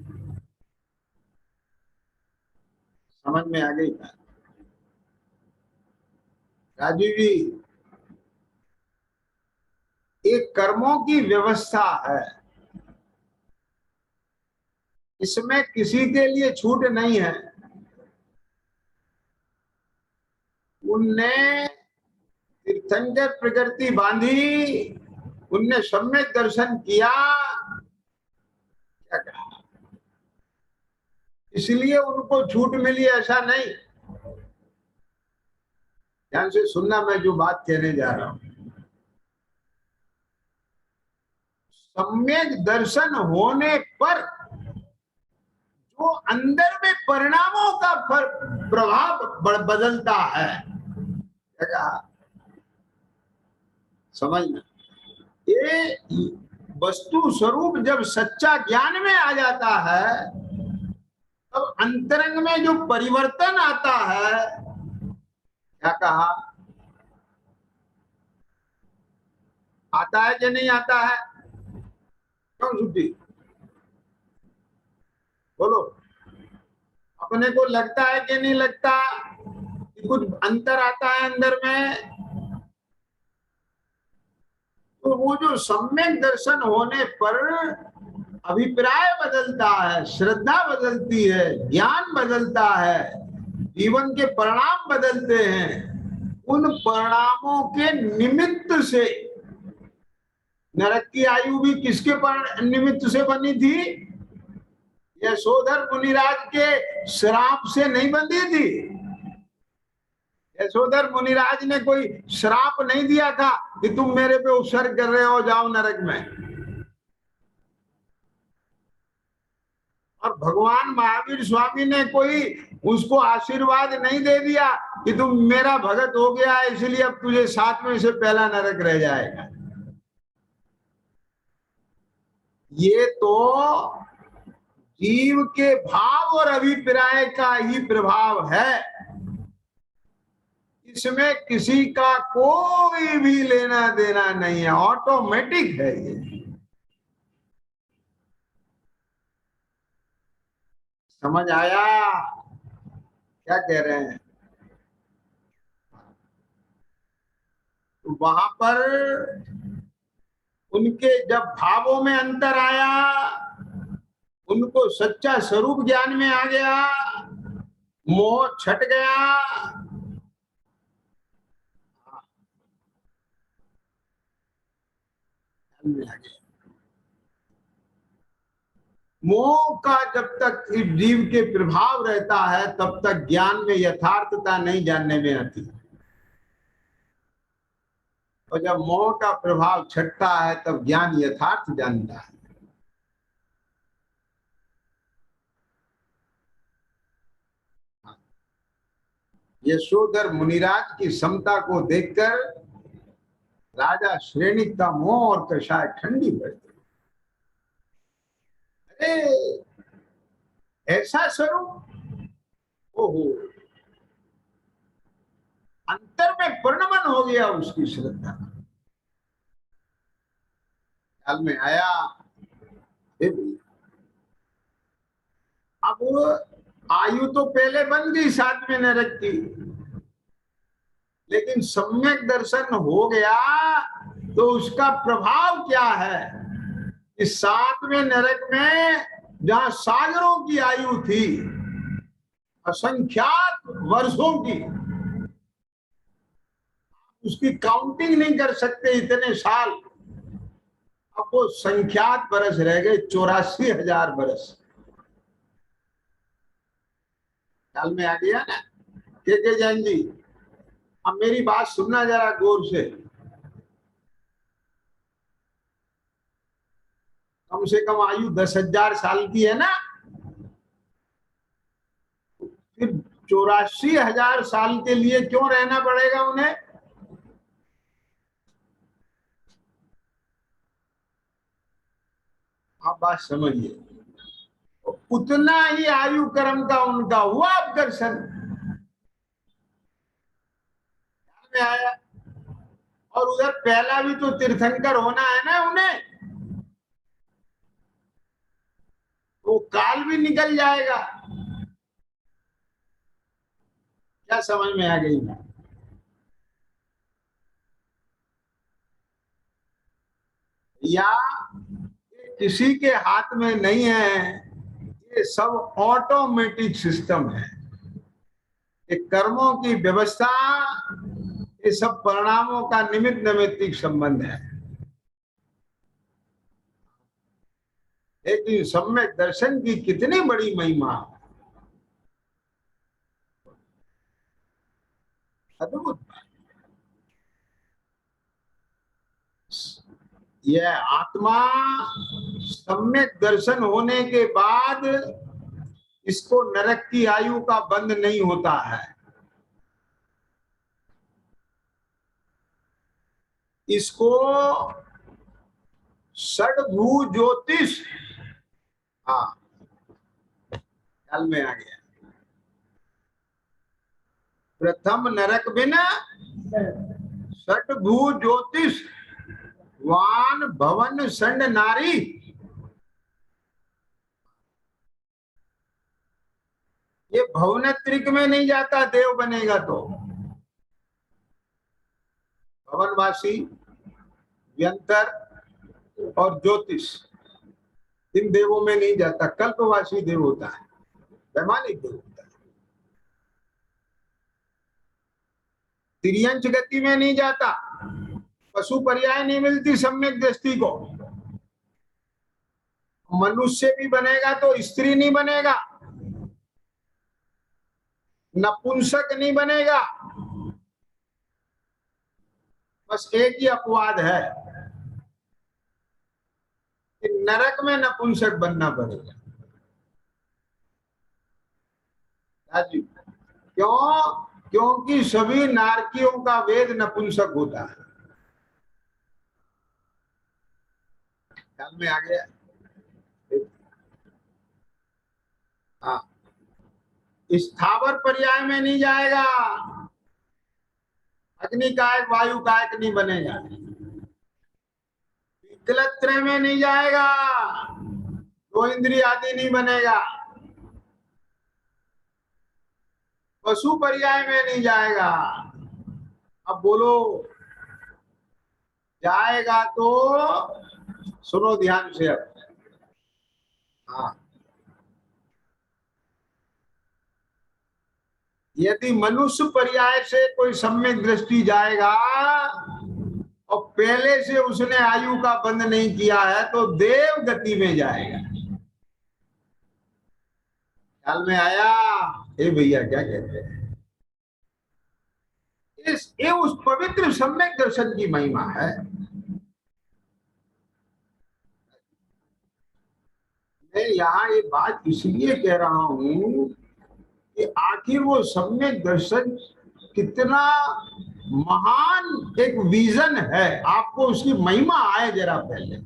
समझ में आ गई बात? राजू जी, एक कर्मों की व्यवस्था है, इसमें किसी के लिए छूट नहीं है। उनने तीर्थंकर प्रकृति बांधी, उनने सम्यक दर्शन किया, क्या कहा, इसलिए उनको छूट मिली ऐसा नहीं। ध्यान से सुनना, मैं जो बात कहने जा रहा हूं। सम्यक दर्शन होने पर जो अंदर में परिणामों का प्रभाव बदलता है, क्या समझना, ये वस्तु स्वरूप जब सच्चा ज्ञान में आ जाता है तब अंतरंग में जो परिवर्तन आता है, क्या कहा, आता है कि नहीं आता है? क्यों छुट्टी बोलो, अपने को लगता है कि नहीं लगता कि कुछ अंतर आता है अंदर में? तो वो जो सम्यक दर्शन होने पर अभिप्राय बदलता है, श्रद्धा बदलती है, ज्ञान बदलता है, जीवन के परिणाम बदलते हैं। उन परिणामों के निमित्त से, नरक की आयु भी किसके निमित्त से बनी थी? यशोधर मुनिराज के श्राप से नहीं बंधी थी। यशोधर मुनिराज ने कोई श्राप नहीं दिया था कि तुम मेरे पे उपसर्ग कर रहे हो, जाओ नरक में। और भगवान महावीर स्वामी ने कोई उसको आशीर्वाद नहीं दे दिया कि तुम मेरा भगत हो गया इसलिए अब तुझे 7 में से पहला नरक रह जाएगा। ये तो जीव के भाव और अभिप्राय का ही प्रभाव है, इसमें किसी का कोई भी लेना देना नहीं है, ऑटोमेटिक है ये। समझ आया क्या कह रहे हैं? तो वहां पर उनके जब भावों में अंतर आया, उनको सच्चा स्वरूप ज्ञान में आ गया, मोह छट गया। मोह का जब तक इस जीव के प्रभाव रहता है तब तक ज्ञान में यथार्थता नहीं जानने में आती, और जब मोह का प्रभाव छटता है तब ज्ञान यथार्थ जानता है। यशोधर मुनिराज की समता को देखकर राजा श्रेणिक का मोह और कषाय ठंडी पड़ गई। अरे ऐसा स्वरूप, ओहो, अंतर में परिणमन हो गया उसकी श्रद्धा। ख्याल में आया? अब आयु तो पहले बन गई 7 में नरक की, लेकिन सम्यक दर्शन हो गया तो उसका प्रभाव क्या है? इस 7वें नरक में जहां सागरों की आयु थी, असंख्यात वर्षों की, उसकी काउंटिंग नहीं कर सकते इतने साल, अब वो संख्यात बरस रह गए, 84,000 बरस। ख्याल में आ गया ना? के जैन जी, अब मेरी बात सुनना जरा गौर से। कम से कम आयु 10,000 साल की है ना, फिर 84,000 साल के लिए क्यों रहना पड़ेगा उन्हें? आप बात समझिए, उतना ही आयु कर्म का उनका हुआ अब दर्शन में आया। और उधर पहला भी तो तीर्थंकर होना है ना उन्हें, वो काल भी निकल जाएगा। क्या समझ में आ गई ना? या किसी के हाथ में नहीं है, ये सब ऑटोमेटिक सिस्टम है। ये कर्मों की व्यवस्था, ये सब परिणामों का निमित्त नैमित्तिक संबंध है। लेकिन सम्यक दर्शन की कितनी बड़ी महिमा, अद्भुत। यह आत्मा सम्यक दर्शन होने के बाद इसको नरक की आयु का बंध नहीं होता है। इसको षडभू ज्योतिष, हाँ ख्याल में आ गया। प्रथम नरक बिना षडभू ज्योतिष वान भवन संड नारी। ये भवनत्रिक में नहीं जाता, देव बनेगा तो भवनवासी, व्यंतर और ज्योतिष, इन देवों में नहीं जाता। कल्पवासी देव होता है, वैमानिक देव होता है। तिर्यंच गति में नहीं जाता, पशु पर्याय नहीं मिलती सम्यक दृष्टि को। मनुष्य भी बनेगा तो स्त्री नहीं बनेगा, नपुंसक नहीं बनेगा। बस एक ही अपवाद है कि नरक में नपुंसक बनना पड़ेगा। क्यों? क्योंकि सभी नारकियों का वेद नपुंसक होता है। ख्याल में आ गया? हाँ, स्थावर पर्याय में नहीं जाएगा, अग्नि कायक वायु कायक नहीं बनेगा, विकलत्रय में नहीं जाएगा, दो इंद्रिय आदि नहीं बनेगा, पशु पर्याय में नहीं जाएगा। अब बोलो जाएगा तो सुनो ध्यान से अब। हाँ, यदि मनुष्य पर्याय से कोई सम्यक दृष्टि जाएगा और पहले से उसने आयु का बंध नहीं किया है तो देव गति में जाएगा। ख्याल में आया? हे भैया क्या कहते हैं? ये उस पवित्र सम्यक दर्शन की महिमा है। मैं यहाँ ये बात इसलिए कह रहा हूं कि आखिर वो सम्यक दर्शन कितना महान एक विजन है, आपको उसकी महिमा आए जरा पहले।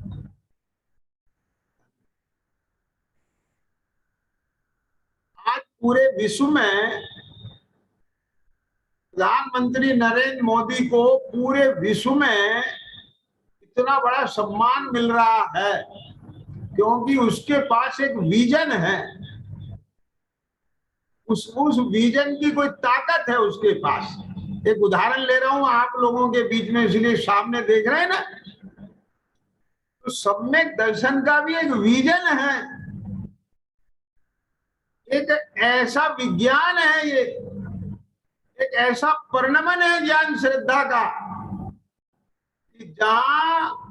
आज पूरे विश्व में प्रधानमंत्री नरेंद्र मोदी को पूरे विश्व में इतना बड़ा सम्मान मिल रहा है क्योंकि उसके पास एक विजन है। उस विजन की कोई ताकत है उसके पास। एक उदाहरण ले रहा हूं आप लोगों के बीच में, इसलिए सामने देख रहे हैं ना, तो सम्यक दर्शन का भी एक विजन है, एक ऐसा विज्ञान है, ये एक ऐसा परिणमन है ज्ञान श्रद्धा का कि जहां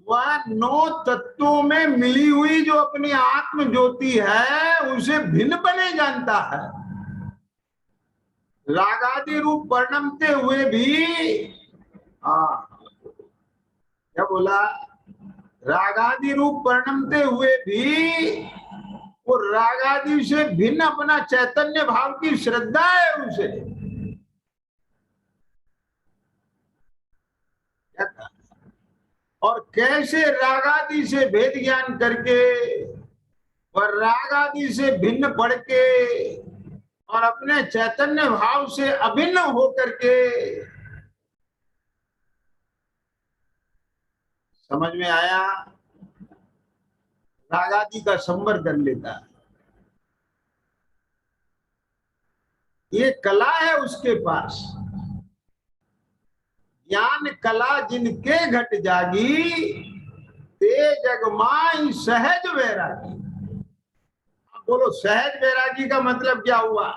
वह 9 तत्वों में मिली हुई जो अपनी आत्म ज्योति है उसे भिन्नपने जानता है। रागादि रूप परिणमते हुए भी, क्या बोला? रागादि रूप परिणमते हुए भी वो रागादि से भिन्न अपना चैतन्य भाव की श्रद्धा है उसे। क्या? और कैसे रागादि से भेद ज्ञान करके और रागादि से भिन्न पढ़ के और अपने चैतन्य भाव से अभिन्न होकर के समझ में आया, रागादि का संवर कर लेता है। ये कला है उसके पास। ज्ञान कला जिनके घट जागी, ते जगमाई सहज वैरागी। अब बोलो, सहज वैरागी का मतलब क्या हुआ?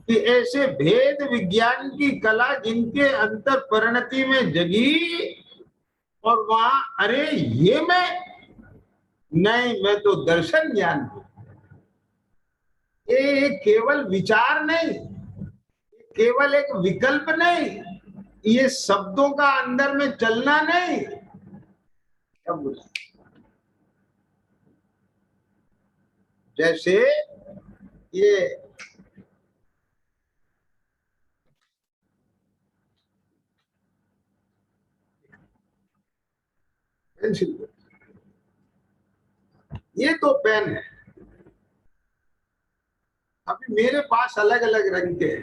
कि ऐसे भेद विज्ञान की कला जिनके अंतर परिणति में जगी और वहां अरे ये मैं तो दर्शन ज्ञान हूं। ये केवल विचार नहीं, केवल एक विकल्प नहीं, ये शब्दों का अंदर में चलना नहीं। क्या बोला? जैसे ये पेंसिल, ये तो पेन है। अभी मेरे पास अलग अलग रंग के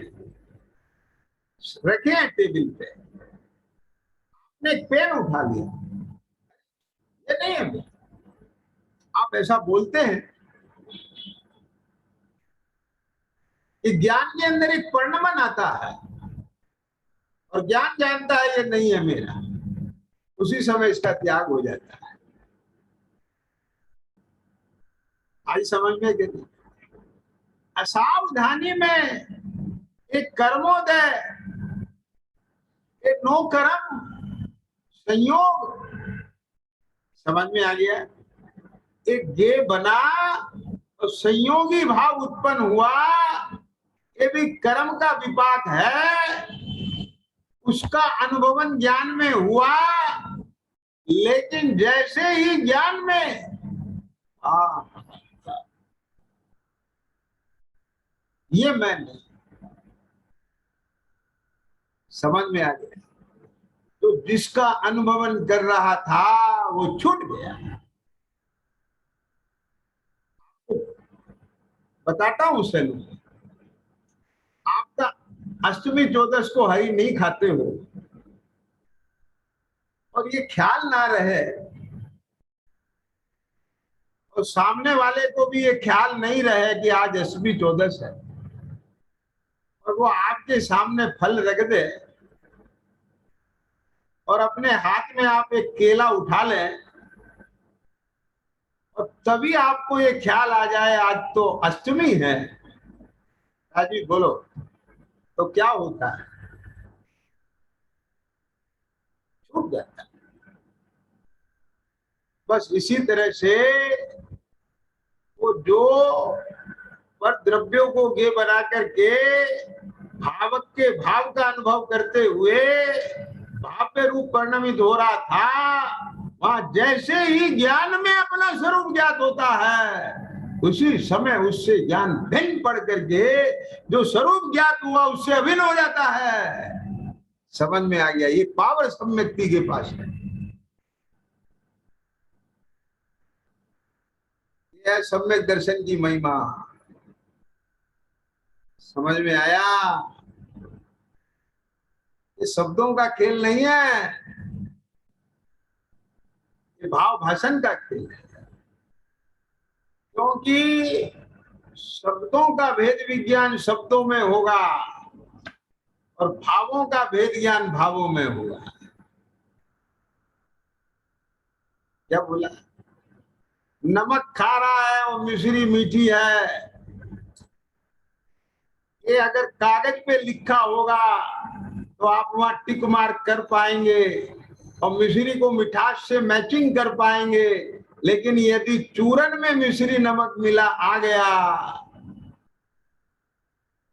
रखे हैं टेबल पे, आपने एक पेन उठा लिया, ये नहीं है। आप ऐसा बोलते हैं कि ज्ञान के अंदर एक परिणमन आता है और ज्ञान जानता है ये नहीं है मेरा, उसी समय इसका त्याग हो जाता है। आज समझ में कि असावधानी में एक कर्मोदय, एक नो कर्म संयोग, समझ में आ गया? एक गे बना और संयोगी भाव उत्पन्न हुआ, ये भी कर्म का विपाक है। उसका अनुभवन ज्ञान में हुआ, लेकिन जैसे ही ज्ञान में ये मैं नहीं, समझ में आ गया? तो जिसका अनुभवन कर रहा था वो छूट गया। बताता हूं सर, आपका अष्टमी चौदस को हरी नहीं खाते हो और ये ख्याल ना रहे और सामने वाले को भी ये ख्याल नहीं रहे कि आज अष्टमी चौदस है, और वो आपके सामने फल रख दे और अपने हाथ में आप एक केला उठा लें और तभी आपको ये ख्याल आ जाए आज तो अष्टमी है, राजी बोलो, तो क्या होता है? छूट जाता है। बस इसी तरह से वो जो पर द्रव्यों को गे बना करके भावक के भाव का अनुभव करते हुए भाव्य रूप परिणमित हो रहा था, वहां जैसे ही ज्ञान में अपना स्वरूप ज्ञात होता है, उसी समय उससे ज्ञान भिन्न पड़ करके जो स्वरूप ज्ञात हुआ उससे अभिन्न हो जाता है। समझ में आ गया? ये पावर सम्यक्ति के पास है। यह सम्यक दर्शन की महिमा। समझ में आया? ये शब्दों का खेल नहीं है, ये भाव भाषण का खेल है। क्योंकि शब्दों का भेद विज्ञान शब्दों में होगा और भावों का भेद ज्ञान भावों में होगा। क्या बोला? नमक खारा है और मिश्री मीठी है, ये अगर कागज पे लिखा होगा तो आप वहां टिक मार्क कर पाएंगे और मिश्री को मिठास से मैचिंग कर पाएंगे, लेकिन यदि चूरन में मिश्री नमक मिला आ गया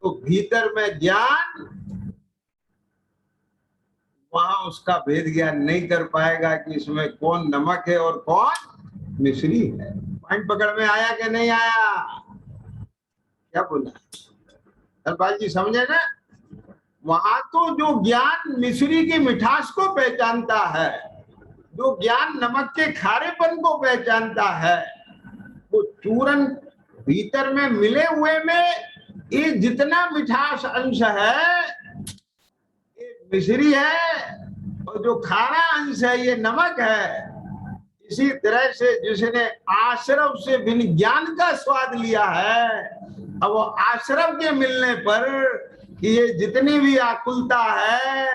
तो भीतर में ज्ञान वहां उसका भेद ज्ञान नहीं कर पाएगा कि इसमें कौन नमक है और कौन मिश्री है। पॉइंट पकड़ में आया कि नहीं आया? क्या बोला हरपाल जी, समझे ना? वहां तो जो ज्ञान मिश्री की मिठास को पहचानता है जो ज्ञान नमक के खारेपन को पहचानता है, वो चूरन भीतर में मिले हुए में ये जितना मिठास अंश है ये मिश्री है, और जो खारा अंश है ये नमक है। इसी तरह से जिसने आश्रव से बिन ज्ञान का स्वाद लिया है, अब वो आश्रव के मिलने पर कि ये जितनी भी आकुलता है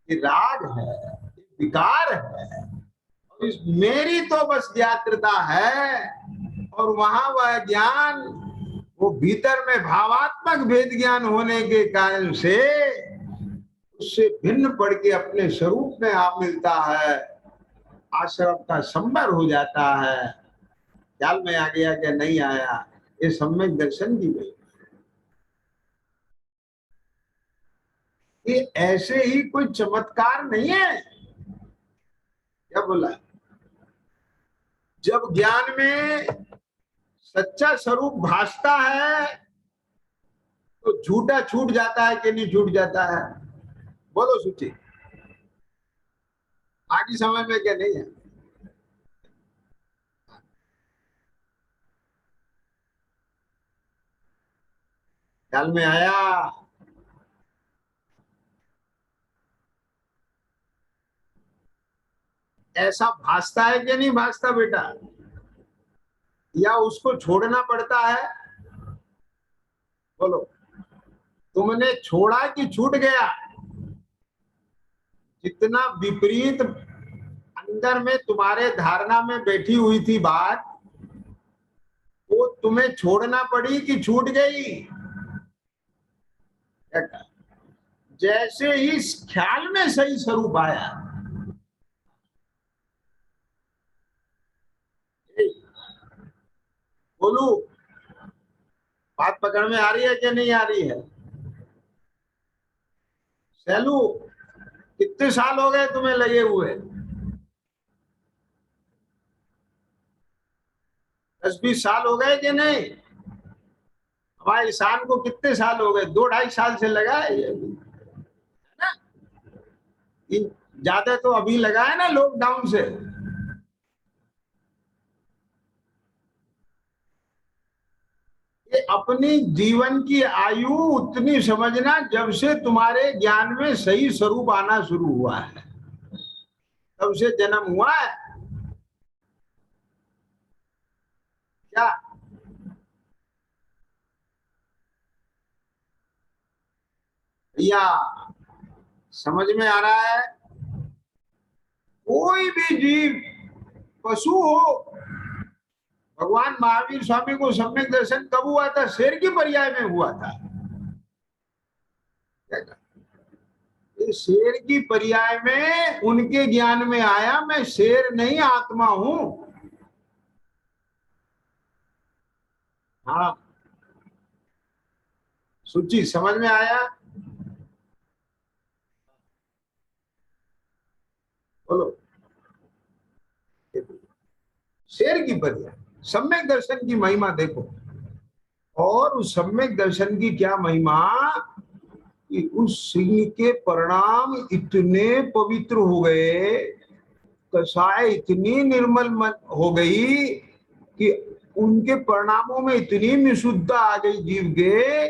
ये राग है, विकार है, इस मेरी तो बस यात्रता है। और वहां वह ज्ञान वो भीतर में भावात्मक भेद ज्ञान होने के कारण से उससे भिन्न पड़ के अपने स्वरूप में आ मिलता है, आश्रम का संबर हो जाता है। ख्याल में आ गया क्या नहीं आया? ये सम्यक दर्शन की वजह। ये ऐसे ही कोई चमत्कार नहीं है। क्या बोला? जब ज्ञान में सच्चा स्वरूप भासता है तो झूठा छूट जाता है कि नहीं छूट जाता है? बोलो सूची, आगे समझ में क्या नहीं है? ख्याल में आया? ऐसा भासता है कि नहीं भासता बेटा? या उसको छोड़ना पड़ता है? बोलो, तुमने छोड़ा कि छूट गया? जितना विपरीत अंदर में तुम्हारे धारणा में बैठी हुई थी बात, वो तुम्हें छोड़ना पड़ी कि छूट गई? जैसे ही ख्याल में सही स्वरूप आया, बोलू, बात पकड़ में आ रही है कि नहीं आ रही है? सैलू, कितने साल हो गए तुम्हें लगे हुए? 10-20 साल हो गए कि नहीं? हमारे ईशान को कितने साल हो गए? 2-2.5 साल से लगा है ये ना? ज्यादा तो अभी लगा है ना लॉकडाउन से। ये अपनी जीवन की आयु उतनी समझना जब से तुम्हारे ज्ञान में सही स्वरूप आना शुरू हुआ है, तब से जन्म हुआ है क्या? या समझ में आ रहा है? कोई भी जीव, पशु हो, भगवान महावीर स्वामी को सम्यक दर्शन कब हुआ था? शेर की पर्याय में हुआ था। ये शेर की पर्याय में उनके ज्ञान में आया, मैं शेर नहीं आत्मा हूं। हाँ, सूची समझ में आया? बोलो, शेर की पर्याय सम्यक दर्शन की महिमा देखो। और उस सम्यक दर्शन की क्या महिमा कि उस सिंह के परिणाम इतने पवित्र हो गए, कसाय इतनी निर्मल हो गई कि उनके परिणामों में इतनी विशुद्धता आ गई जीव के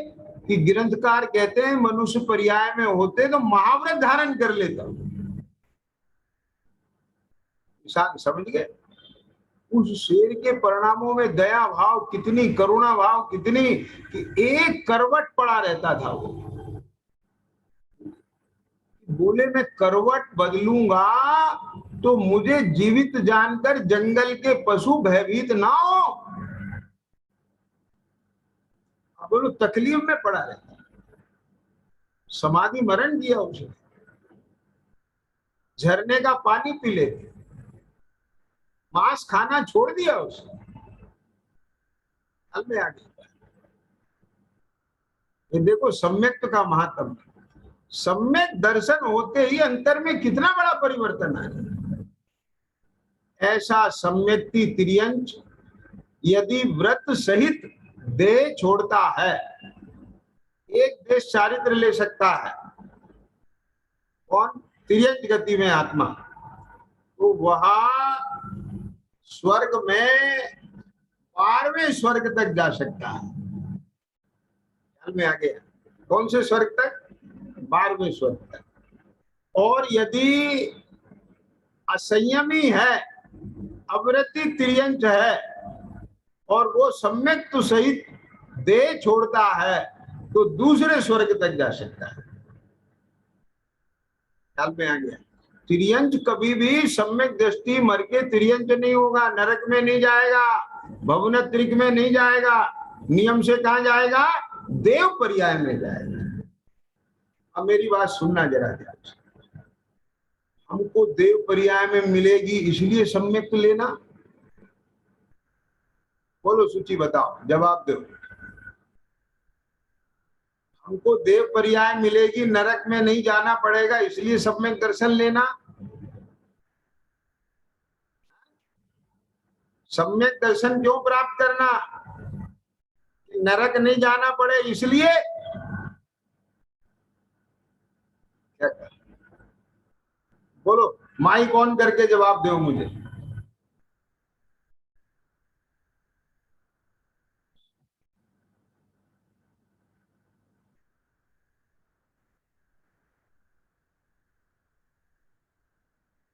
कि ग्रंथकार कहते हैं मनुष्य पर्याय में होते तो महाव्रत धारण कर लेता। समझ गए? उस शेर के परिणामों में दया भाव कितनी, करुणा भाव कितनी, कि एक करवट पड़ा रहता था वो। बोले मैं करवट बदलूंगा तो मुझे जीवित जानकर जंगल के पशु भयभीत ना हो। बोलो, तकलीफ में पड़ा रहता, समाधि मरण किया उसे, झरने का पानी पी लेते, मांस खाना छोड़ दिया उसे। में आ गया। ये देखो सम्यक का महात्म, सम्यक दर्शन होते ही अंतर में कितना बड़ा परिवर्तन है। ऐसा सम्यक्ति त्रियंच यदि व्रत सहित देह छोड़ता है, एक देश चारित्र ले सकता है। कौन? त्रियंच गति में आत्मा। तो वहां स्वर्ग में 12वें स्वर्ग तक जा सकता है। ख्याल में आ गया? कौन से स्वर्ग तक? 12वें स्वर्ग तक। और यदि असंयमी है, अवृत्ति तिर्यंच है, और वो सम्यक तो सहित देह छोड़ता है, तो दूसरे स्वर्ग तक जा सकता है। ख्याल में आ गया? तिर्यंच कभी भी सम्यक दृष्टि मर के तिर्यंच नहीं होगा, नरक में नहीं जाएगा, भवन त्रिक में नहीं जाएगा, नियम से कहा जाएगा? देव पर्याय में जाएगा। अब मेरी बात सुनना जरा ध्यान से। हमको देव पर्याय में मिलेगी इसलिए सम्यक लेना? बोलो सूची, बताओ, जवाब दो। हमको देव पर्याय मिलेगी, नरक में नहीं जाना पड़ेगा, इसलिए सम्यक दर्शन लेना? सम्यक दर्शन क्यों प्राप्त करना? नरक नहीं जाना पड़े इसलिए? क्या कर? बोलो, माइक ऑन करके जवाब दो मुझे।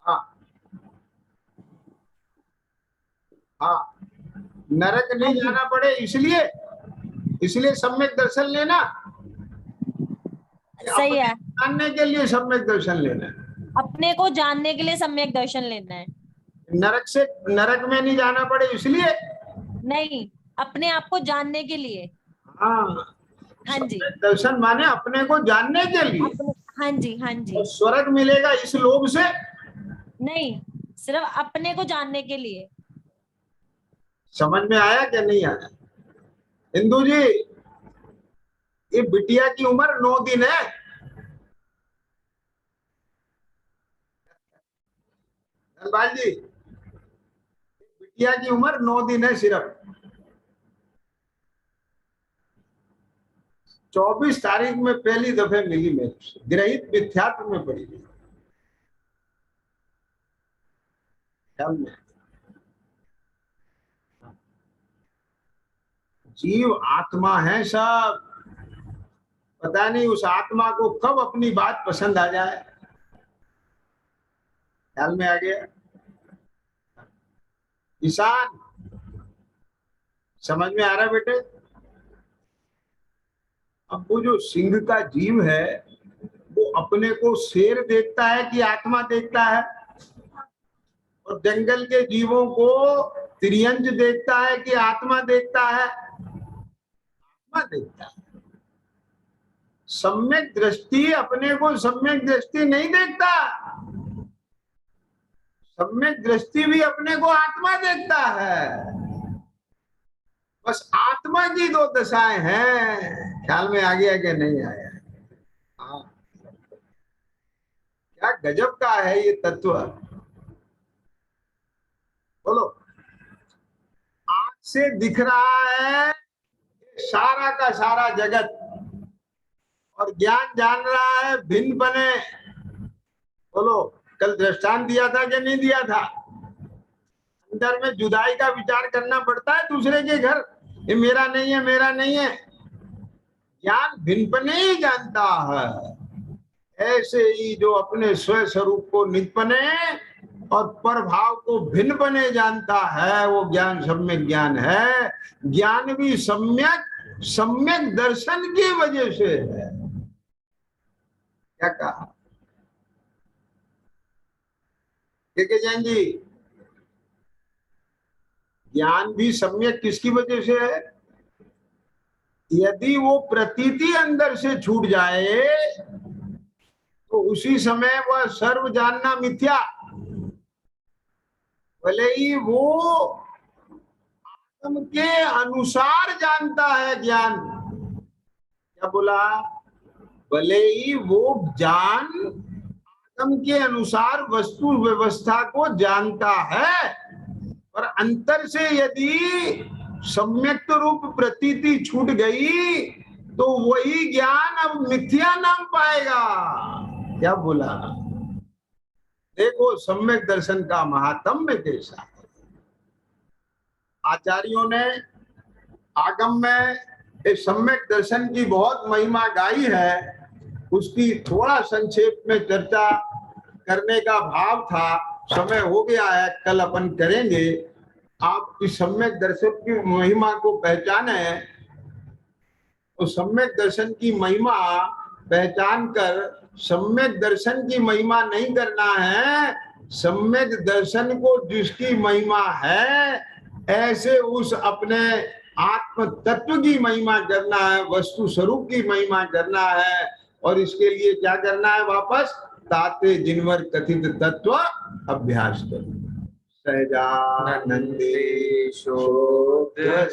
हाँ हाँ, नरक नहीं जाना पड़े इसलिए, इसलिए सम्यक दर्शन लेना। सही है। जानने के लिए सम्यक दर्शन लेना है। अपने को जानने के लिए सम्यक दर्शन लेना है। नरक में नहीं जाना पड़े इसलिए? नहीं, अपने आप को जानने के लिए। हाँ, हाँ जी, सम्यक दर्शन माने अपने को जानने के लिए। हाँ जी, हाँ जी। और स्वर्ग मिलेगा इस लोभ से? नहीं, सिर्फ अपने को जानने के लिए। समझ में आया क्या नहीं आया? हिंदू जी, ये बिटिया की उम्र 9 दिन है। धनपाल जी, बिटिया की उम्र 9 दिन है सिर्फ। 24 तारीख में पहली दफे मिली मेरे से, ग्रहित मिथ्यात्व में पड़ी हुई। ख्याल में? जीव आत्मा है सब, पता नहीं उस आत्मा को कब अपनी बात पसंद आ जाए। ख्याल में आ गया? ईशान, समझ में आ रहा बेटे? अब वो जो सिंह का जीव है, वो अपने को शेर देखता है कि आत्मा देखता है? और जंगल के जीवों को तिर्यंच देखता है कि आत्मा देखता है? आत्मा देखता है। सम्यक दृष्टि अपने को सम्यक दृष्टि नहीं देखता, सम्यक दृष्टि भी अपने को आत्मा देखता है। बस आत्मा की दो दशाएं हैं। ख्याल में आ गया कि नहीं आया? हाँ, क्या गजब का है ये तत्व। बोलो, आंख से दिख रहा है सारा का सारा जगत, और ज्ञान जान रहा है भिन्न बने। बोलो, कल दृष्टांत दिया था कि नहीं दिया था? अंदर में जुदाई का विचार करना पड़ता है दूसरे के घर, ये मेरा नहीं है, मेरा नहीं है। ज्ञान भिन्नपने ही जानता है। ऐसे ही जो अपने स्व स्वरूप को नित्पने और पर भाव को भिन्न बने जानता है, वो ज्ञान सम्यक ज्ञान है। ज्ञान भी सम्यक सम्यक दर्शन की वजह से है। क्या कहा? ठीक है जैन जी, ज्ञान भी सम्यक किसकी वजह से है? यदि वो प्रतीति अंदर से छूट जाए तो उसी समय वह सर्व जानना मिथ्या। भले ही वो आत्म के अनुसार जानता है ज्ञान। क्या बोला? भले ही वो ज्ञान आत्म के अनुसार वस्तु व्यवस्था को जानता है, पर अंतर से यदि सम्यक रूप प्रतीति छूट गई तो वही ज्ञान अब मिथ्या नाम पाएगा। क्या बोला? देखो सम्यक दर्शन का महात्म्य कैसा है। आचार्यों ने आगम में इस सम्यक दर्शन की बहुत महिमा गाई है, उसकी थोड़ा संक्षेप में चर्चा करने का भाव था। समय हो गया है, कल अपन करेंगे। आप इस सम्यक दर्शन की महिमा को पहचाने, तो सम्यक दर्शन की महिमा पहचान कर सम्यक दर्शन की महिमा नहीं करना है, सम्यक दर्शन को जिसकी महिमा है ऐसे उस अपने आत्म तत्व की महिमा करना है, वस्तु स्वरूप की महिमा करना है। और इसके लिए क्या करना है? वापस ताते जिनवर कथित तत्व अभ्यास करो। सहजानंदे शोध